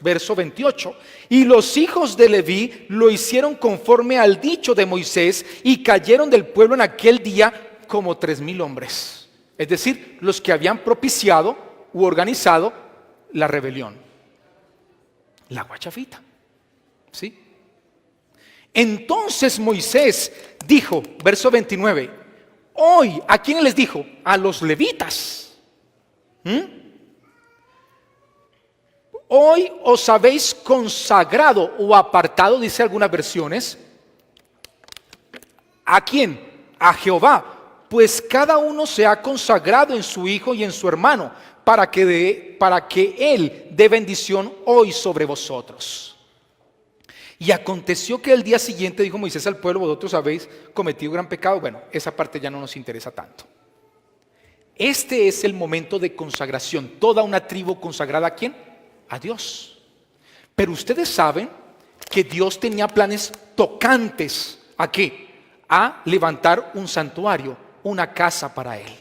Verso 28. Y los hijos de Leví lo hicieron conforme al dicho de Moisés, y cayeron del pueblo en aquel día como 3,000 hombres. Es decir, los que habían propiciado u organizado la rebelión. La guachafita. ¿Sí? Entonces Moisés dijo, verso 29, hoy, ¿a quiénes les dijo? A los levitas. Hoy os habéis consagrado o apartado, dice algunas versiones. ¿A quién? A Jehová. Pues cada uno se ha consagrado en su hijo y en su hermano, para que él dé bendición hoy sobre vosotros. Y aconteció que el día siguiente dijo Moisés al pueblo: vosotros habéis cometido gran pecado. Bueno, esa parte ya no nos interesa tanto. Este es el momento de consagración. Toda una tribu consagrada ¿a quién? A Dios. Pero ustedes saben que Dios tenía planes tocantes ¿a qué? A levantar un santuario, una casa para Él.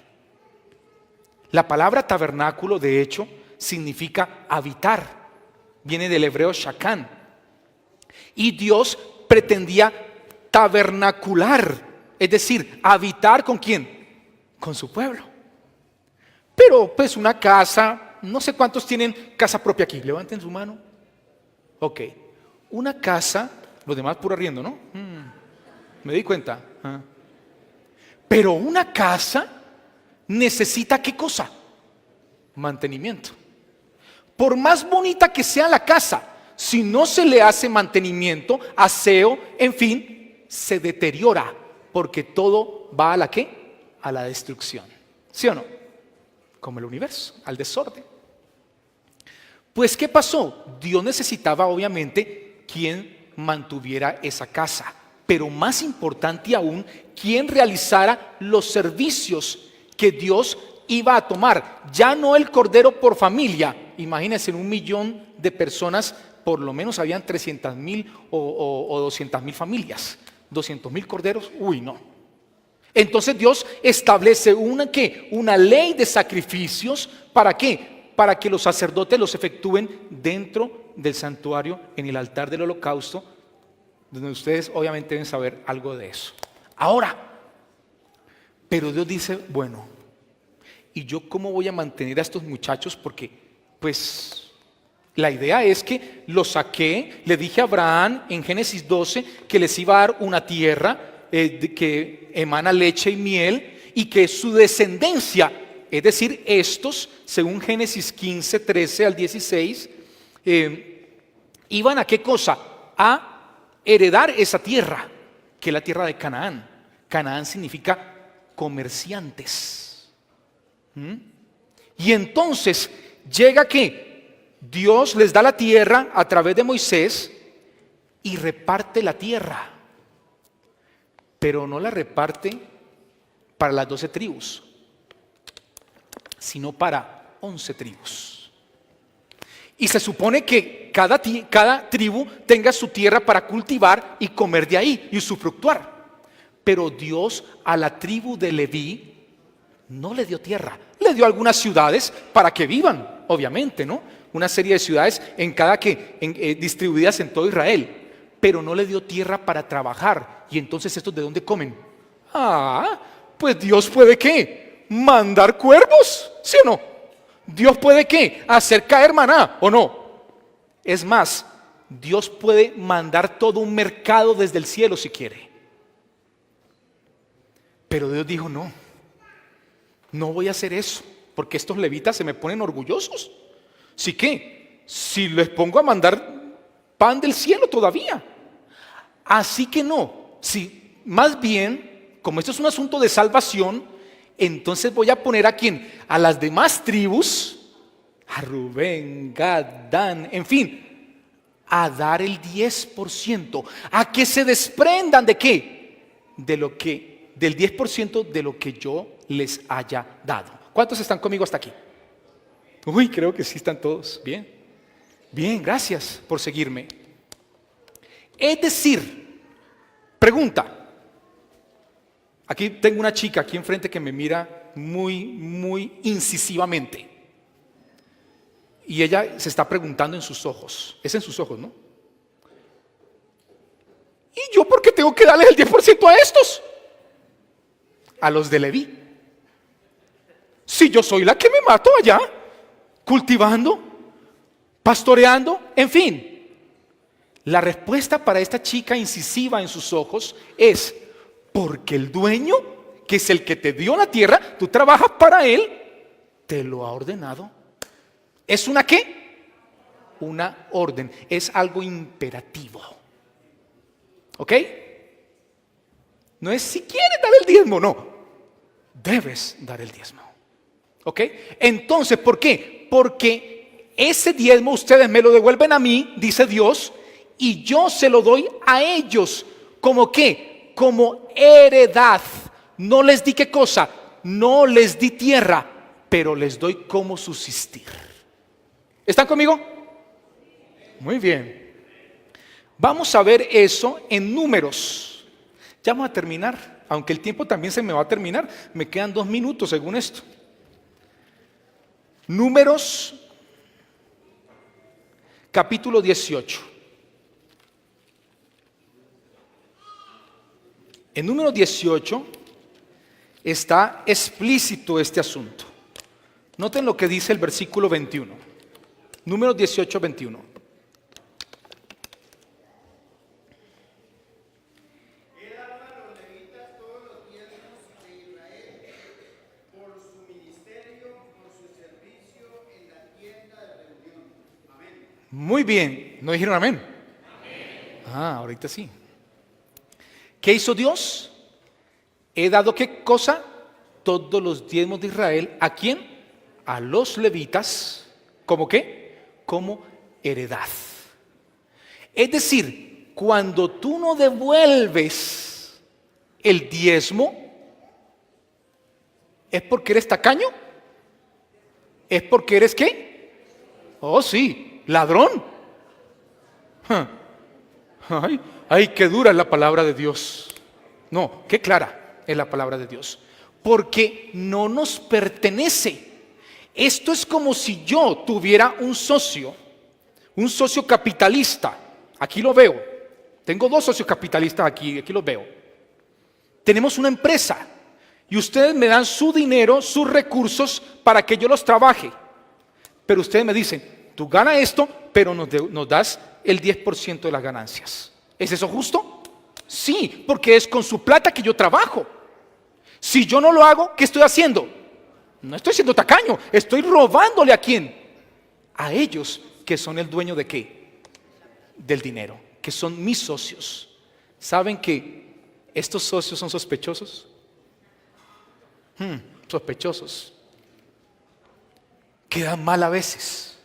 La palabra tabernáculo, de hecho, significa habitar. Viene del hebreo shakán. Y Dios pretendía tabernacular, es decir, habitar ¿con quién? Con su pueblo. Pero pues una casa, no sé cuántos tienen casa propia aquí, levanten su mano. Ok, una casa, los demás puro arriendo, ¿no? Me di cuenta. Pero una casa necesita ¿qué cosa? Mantenimiento. Por más bonita que sea la casa, si no se le hace mantenimiento, aseo, en fin, se deteriora, porque todo va a la ¿qué? A la destrucción. ¿Sí o no? Como el universo, al desorden. Pues ¿qué pasó? Dios necesitaba obviamente quien mantuviera esa casa, pero más importante aún, quien realizara los servicios que Dios iba a tomar. Ya no el cordero por familia. Imagínense, en 1 millón de personas, por lo menos habían 300,000 o 200,000 familias. 200,000 corderos, uy no, Entonces Dios establece una ley de sacrificios. ¿Para qué? Para que los sacerdotes los efectúen dentro del santuario, en el altar del holocausto, donde ustedes obviamente deben saber algo de eso. Ahora, pero Dios dice, bueno, ¿y yo cómo voy a mantener a estos muchachos? Porque pues la idea es que los saqué, le dije a Abraham en Génesis 12 que les iba a dar una tierra que emana leche y miel, y que su descendencia, es decir, estos, según Génesis 15, 13 al 16, iban a ¿qué cosa? A heredar esa tierra, que es la tierra de Canaán. Canaán significa comerciantes. Y entonces llega que Dios les da la tierra a través de Moisés y reparte la tierra, pero no la reparte para las 12 tribus, sino para 11 tribus. Y se supone que cada tribu tenga su tierra para cultivar y comer de ahí y usufructuar. Pero Dios a la tribu de Leví no le dio tierra, le dio algunas ciudades para que vivan, obviamente, ¿no? Una serie de ciudades distribuidas en todo Israel, pero no le dio tierra para trabajar. Y entonces, ¿estos de dónde comen? Pues Dios puede ¿qué? Mandar cuervos, ¿sí o no? Dios puede ¿qué? Hacer caer maná, ¿o no? Es más, Dios puede mandar todo un mercado desde el cielo si quiere. Pero Dios dijo, no voy a hacer eso, porque estos levitas se me ponen orgullosos. ¿Sí qué? Si les pongo a mandar pan del cielo todavía. Así que no, si más bien, como esto es un asunto de salvación, entonces voy a poner ¿a quién? A las demás tribus, a Rubén, Gad, Dan, en fin, a dar el 10%, a que se desprendan ¿de qué? Del 10% de lo que yo les haya dado. ¿Cuántos están conmigo hasta aquí? Uy, creo que sí están todos. Bien, bien, gracias por seguirme. Es decir, pregunta. Aquí tengo una chica aquí enfrente que me mira muy, muy incisivamente. Y ella se está preguntando en sus ojos. Es en sus ojos, ¿no? ¿Y yo por qué tengo que darles el 10% a estos? A los de Leví. Si yo soy la que me mato allá, cultivando, pastoreando, en fin. La respuesta para esta chica incisiva en sus ojos es: porque el dueño, que es el que te dio la tierra, tú trabajas para él, te lo ha ordenado. ¿Es una qué? Una orden, es algo imperativo. ¿Ok? No es si quieres dar el diezmo, no. Debes dar el diezmo. ¿Ok? Entonces, ¿por qué? Porque ese diezmo ustedes me lo devuelven a mí, dice Dios, y yo se lo doy a ellos. ¿Como qué? Como heredad. No les di qué cosa, no les di tierra, pero les doy cómo subsistir. ¿Están conmigo? Muy bien. Vamos a ver eso en Números. Ya vamos a terminar, aunque el tiempo también se me va a terminar. Me quedan 2 minutos según esto. Números, capítulo 18. En Números 18 está explícito este asunto. Noten lo que dice el versículo 21. Números 18, 21. Muy bien, ¿no dijeron amén? Ahorita sí. ¿Qué hizo Dios? He dado ¿qué cosa? Todos los diezmos de Israel. ¿A quién? A los levitas. ¿Cómo qué? Como heredad. Es decir, cuando tú no devuelves el diezmo, ¿es porque eres tacaño? ¿Es porque eres qué? Oh, sí. ¿Ladrón? Ay, qué dura es la palabra de Dios. No, qué clara. es la palabra de Dios. Porque no nos pertenece. Esto es como si yo tuviera un socio capitalista. Aquí lo veo. Tengo 2 socios capitalistas aquí los veo. Tenemos una empresa y ustedes me dan su dinero, sus recursos para que yo los trabaje. Pero ustedes me dicen, tú ganas esto, pero nos das el 10% de las ganancias. ¿Es eso justo? Sí, porque es con su plata que yo trabajo. Si yo no lo hago, ¿qué estoy haciendo? No estoy siendo tacaño, estoy robándole ¿a quién? A ellos que son el dueño ¿de qué? Del dinero, que son mis socios. ¿Saben que estos socios son sospechosos? Sospechosos. Quedan mal a veces,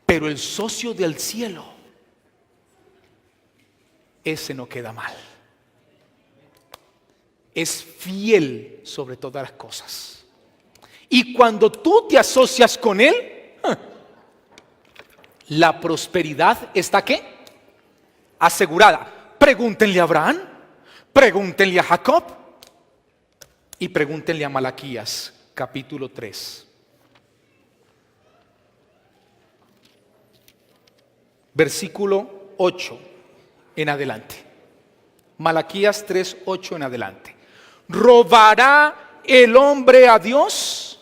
pero el socio del cielo, ese no queda mal. Es fiel sobre todas las cosas. Y cuando tú te asocias con él, la prosperidad está ¿qué? Asegurada. Pregúntenle a Abraham, pregúntenle a Jacob y pregúntenle a Malaquías, capítulo 3. Versículo 8 en adelante. Malaquías 3, 8 en adelante. ¿Robará el hombre a Dios?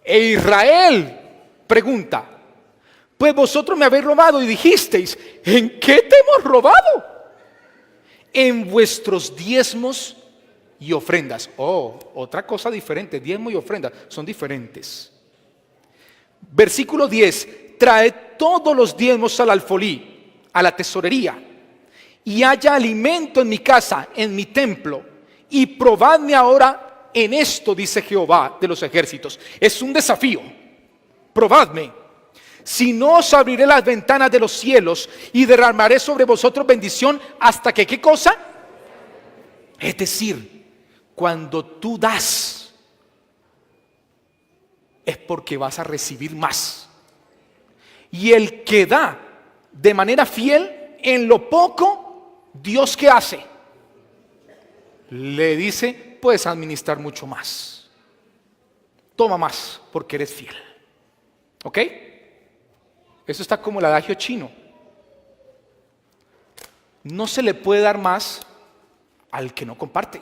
E Israel pregunta, pues vosotros me habéis robado y dijisteis, ¿en qué te hemos robado? En vuestros diezmos y ofrendas. Oh, otra cosa diferente, diezmo y ofrendas son diferentes. Versículo 10, traed todos los diezmos al alfolí, a la tesorería, y haya alimento en mi casa, en mi templo, y probadme ahora en esto, dice Jehová de los ejércitos. Es un desafío. Probadme. Si no, os abriré las ventanas de los cielos y derramaré sobre vosotros bendición hasta que, ¿qué cosa? Es decir, cuando tú das, es porque vas a recibir más. Y el que da de manera fiel en lo poco, ¿Dios qué hace? Le dice, puedes administrar mucho más. Toma más porque eres fiel. ¿Ok? Eso está como el adagio chino. No se le puede dar más al que no comparte.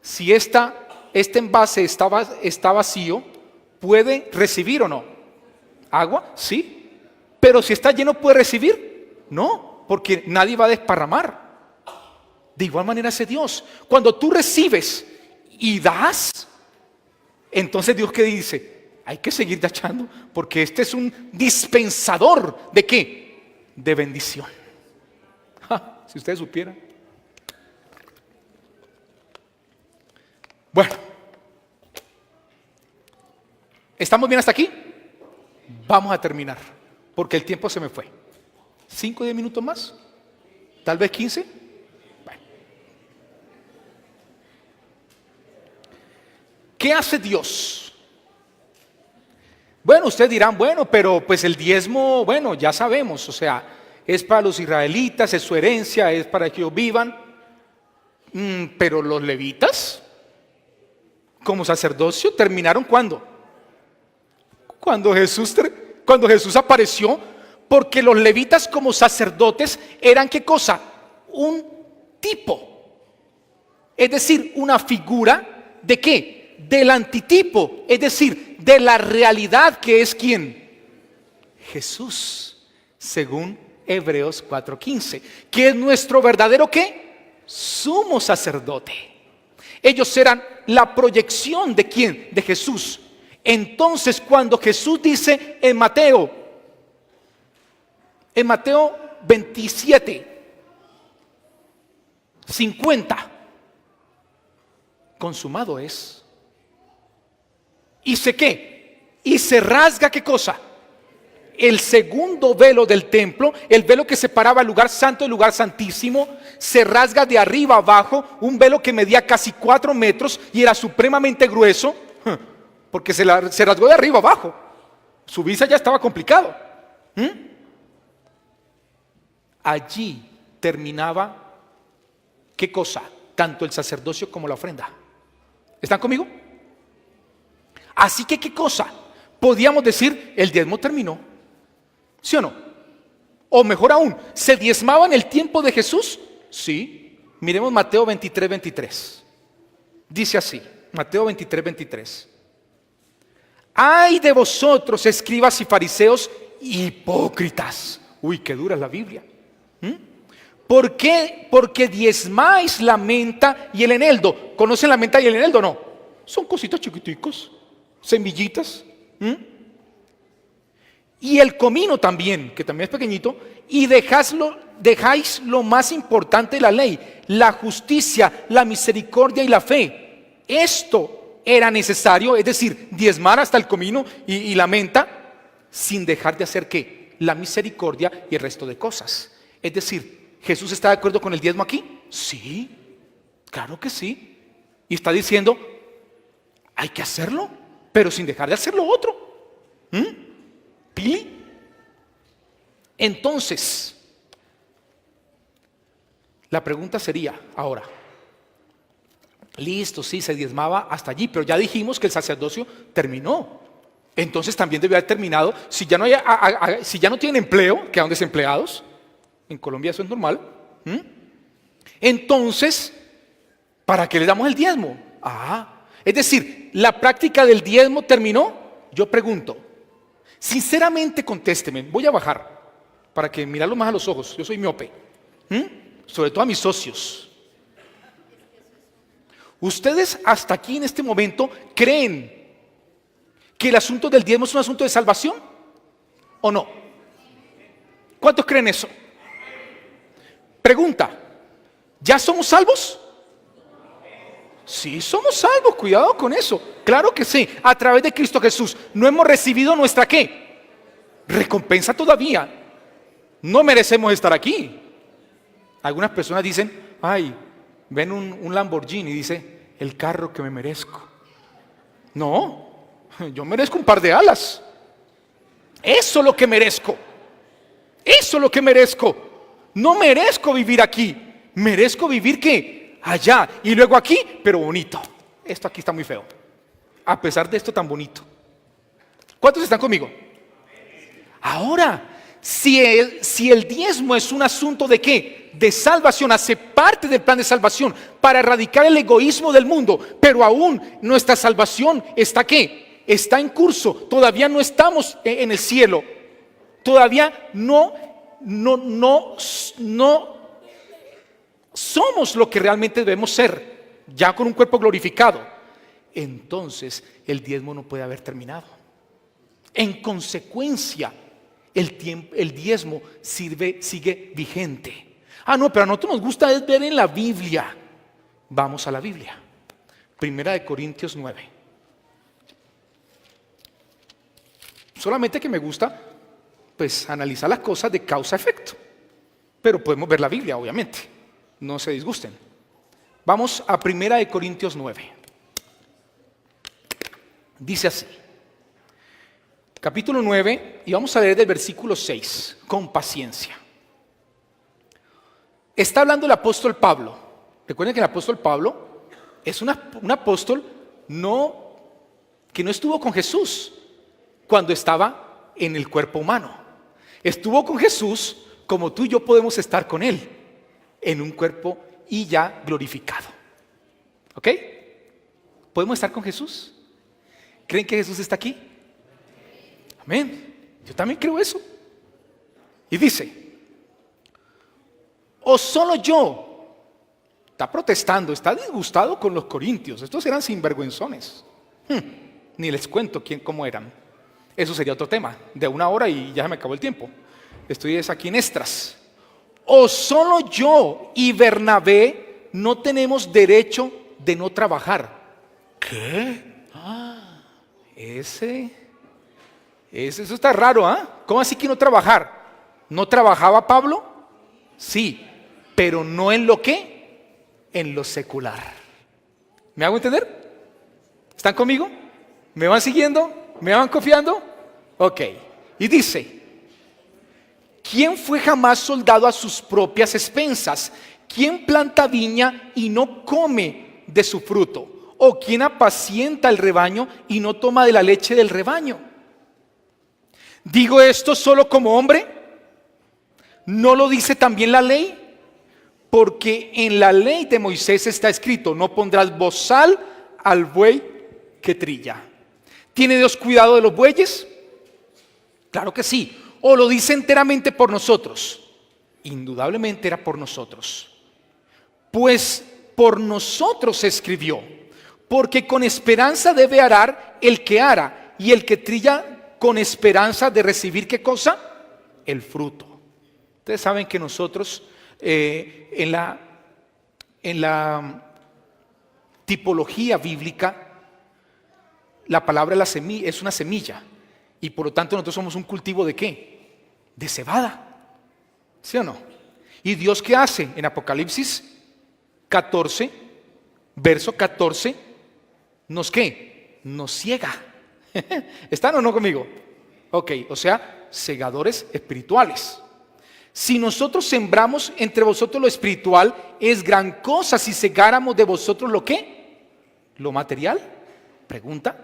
Si este envase está vacío, ¿puede recibir o no? ¿Agua? Sí. Pero si está lleno, ¿puede recibir? No, porque nadie va a desparramar. De igual manera hace Dios. Cuando tú recibes y das, entonces Dios ¿qué dice? Hay que seguir echando, porque este es un dispensador ¿de qué? De bendición. Si ustedes supieran. Bueno, ¿estamos bien hasta aquí? Vamos a terminar, porque el tiempo se me fue. 5 o 10 minutos más, tal vez 15. Bueno. ¿Qué hace Dios? Bueno, ustedes dirán, bueno, pero pues el diezmo, bueno, ya sabemos, o sea, es para los israelitas, es su herencia, es para que ellos vivan. Pero los levitas, como sacerdocio, terminaron ¿cuándo? Cuando Jesús apareció, porque los levitas como sacerdotes eran ¿qué cosa? Un tipo, es decir, una figura ¿de qué? Del antitipo, es decir, de la realidad que es ¿quién? Jesús, según Hebreos 4:15, que es nuestro verdadero ¿qué? Sumo sacerdote. Ellos eran la proyección ¿de quién? De Jesús. Entonces cuando Jesús dice en Mateo 27:50, consumado es. ¿Y se qué? Y se rasga ¿qué cosa? El segundo velo del templo, el velo que separaba el lugar santo del lugar santísimo, se rasga de arriba abajo, un velo que medía casi 4 metros y era supremamente grueso, porque se rasgó de arriba abajo. Subirse ya estaba complicado. Allí terminaba ¿Qué cosa? Tanto el sacerdocio como la ofrenda. ¿Están conmigo? Así que, ¿qué cosa? Podríamos decir, el diezmo terminó. ¿Sí o no? O mejor aún, ¿se diezmaba en el tiempo de Jesús? Sí. Miremos Mateo 23, 23. Dice así, Mateo 23, 23. ¡Ay de vosotros, escribas y fariseos hipócritas! Uy, qué dura es la Biblia. ¿Por qué? Porque diezmáis la menta y el eneldo. ¿Conocen la menta y el eneldo? No. Son cositas chiquiticos, semillitas. Y el comino también, que también es pequeñito. Y dejáis lo más importante de la ley, la justicia, la misericordia y la fe. Esto era necesario, es decir, diezmar hasta el comino y la menta, sin dejar de hacer ¿qué? La misericordia y el resto de cosas. Es decir, ¿Jesús está de acuerdo con el diezmo aquí? Sí, claro que sí. Y está diciendo, hay que hacerlo, pero sin dejar de hacer lo otro. ¿Pili? Entonces, la pregunta sería ahora, listo, sí, se diezmaba hasta allí, pero ya dijimos que el sacerdocio terminó. Entonces también debió haber terminado. Si ya no, si ya no tienen empleo, quedan desempleados. En Colombia eso es normal. Entonces, ¿para qué le damos el diezmo? Es decir, ¿la práctica del diezmo terminó? Yo pregunto, sinceramente contésteme, voy a bajar para que mirarlo más a los ojos, yo soy miope, sobre todo a mis socios. ¿Ustedes hasta aquí en este momento creen que el asunto del diezmo es un asunto de salvación o no? ¿Cuántos creen eso? Pregunta, ¿ya somos salvos? Sí, somos salvos, cuidado con eso. Claro que sí, a través de Cristo Jesús. No hemos recibido nuestra ¿qué? Recompensa todavía. No merecemos estar aquí. Algunas personas dicen, ay, ven un Lamborghini y dice, el carro que me merezco. No, yo merezco un par de alas. Eso es lo que merezco. Eso es lo que merezco. No merezco vivir aquí. Merezco vivir ¿qué? Allá y luego aquí, pero bonito. Esto aquí está muy feo. A pesar de esto tan bonito. ¿Cuántos están conmigo? Ahora, si el diezmo es un asunto de ¿qué? De salvación, hace parte del plan de salvación para erradicar el egoísmo del mundo, pero aún nuestra salvación está ¿qué? Está en curso, todavía no estamos en el cielo, todavía no somos lo que realmente debemos ser, ya con un cuerpo glorificado. Entonces el diezmo no puede haber terminado. En consecuencia, el diezmo sigue vigente. No, pero a nosotros nos gusta es ver en la Biblia. Vamos a la Biblia. Primera de Corintios 9. Solamente que me gusta pues analizar las cosas de causa-efecto. Pero podemos ver la Biblia, obviamente. No se disgusten. Vamos a Primera de Corintios 9. Dice así. Capítulo 9, y vamos a leer del versículo 6, con paciencia. Está hablando el apóstol Pablo. Recuerden que el apóstol Pablo es un apóstol que no estuvo con Jesús cuando estaba en el cuerpo humano. Estuvo con Jesús como tú y yo podemos estar con Él, en un cuerpo y ya glorificado. ¿Ok? ¿Podemos estar con Jesús? ¿Creen que Jesús está aquí? Amén. Yo también creo eso. Y dice, ¿o solo yo? Está protestando, está disgustado con los corintios. Estos eran sinvergüenzones. Ni les cuento cómo eran. Eso sería otro tema, de 1 hora y ya se me acabó el tiempo. Estoy aquí en extras. ¿O solo yo y Bernabé no tenemos derecho de no trabajar? ¿Qué? Eso está raro, ¿Cómo así que no trabajar? ¿No trabajaba Pablo? Sí, pero no en lo que, en lo secular. ¿Me hago entender? ¿Están conmigo? ¿Me van siguiendo? ¿Me van confiando? Ok. Y dice, ¿quién fue jamás soldado a sus propias expensas? ¿Quién planta viña y no come de su fruto? ¿O quién apacienta el rebaño y no toma de la leche del rebaño? ¿Digo esto solo como hombre? ¿No lo dice también la ley? Porque en la ley de Moisés está escrito: no pondrás bozal al buey que trilla. ¿Tiene Dios cuidado de los bueyes? Claro que sí. ¿O lo dice enteramente por nosotros? Indudablemente era por nosotros. Pues por nosotros se escribió, porque con esperanza debe arar el que ara, y el que trilla con esperanza de recibir ¿qué cosa? El fruto. Ustedes saben que nosotros en la tipología bíblica, la palabra es una semilla, y por lo tanto nosotros somos un cultivo ¿de qué? De cebada, ¿sí o no? ¿Y Dios qué hace? En Apocalipsis 14, verso 14, ¿nos qué? Nos ciega. ¿Están o no conmigo? Ok, o sea, segadores espirituales. Si nosotros sembramos entre vosotros lo espiritual, es gran cosa si segáramos de vosotros lo ¿qué? ¿Lo material? Pregunta.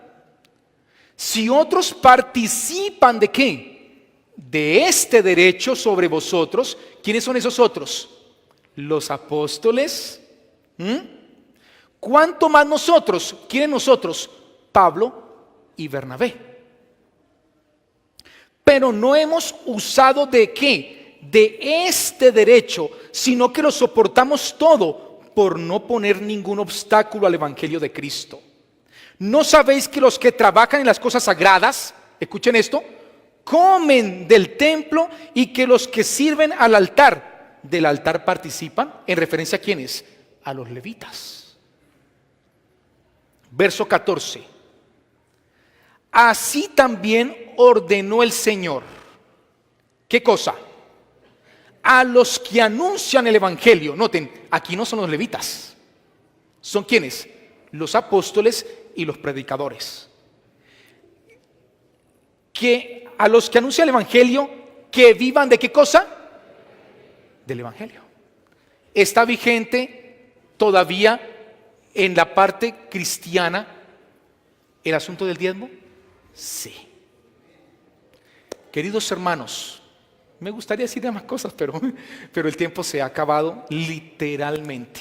Si otros participan ¿de qué? De este derecho sobre vosotros, ¿quiénes son esos otros? Los apóstoles. ¿Cuánto más nosotros? ¿Quiénes nosotros? Pablo y Bernabé. Pero no hemos usado ¿de qué? De este derecho, sino que lo soportamos todo por no poner ningún obstáculo al evangelio de Cristo. ¿No sabéis que los que trabajan en las cosas sagradas, escuchen esto, comen del templo, y que los que sirven al altar, del altar participan? ¿En referencia a quiénes? A los levitas. Verso 14. Así también ordenó el Señor. ¿Qué cosa? A los que anuncian el evangelio. Noten, aquí no son los levitas. ¿Son quiénes? Los apóstoles y los predicadores. Que a los que anuncian el evangelio, que vivan ¿de qué cosa? Del evangelio. ¿Está vigente todavía en la parte cristiana el asunto del diezmo? Sí. Queridos hermanos, me gustaría decir más cosas, pero el tiempo se ha acabado literalmente.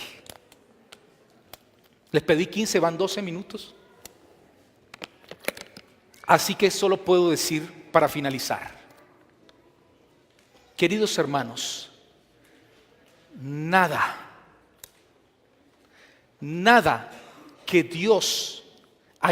Les pedí 15, van 12 minutos. Así que solo puedo decir para finalizar. Queridos hermanos, nada que Dios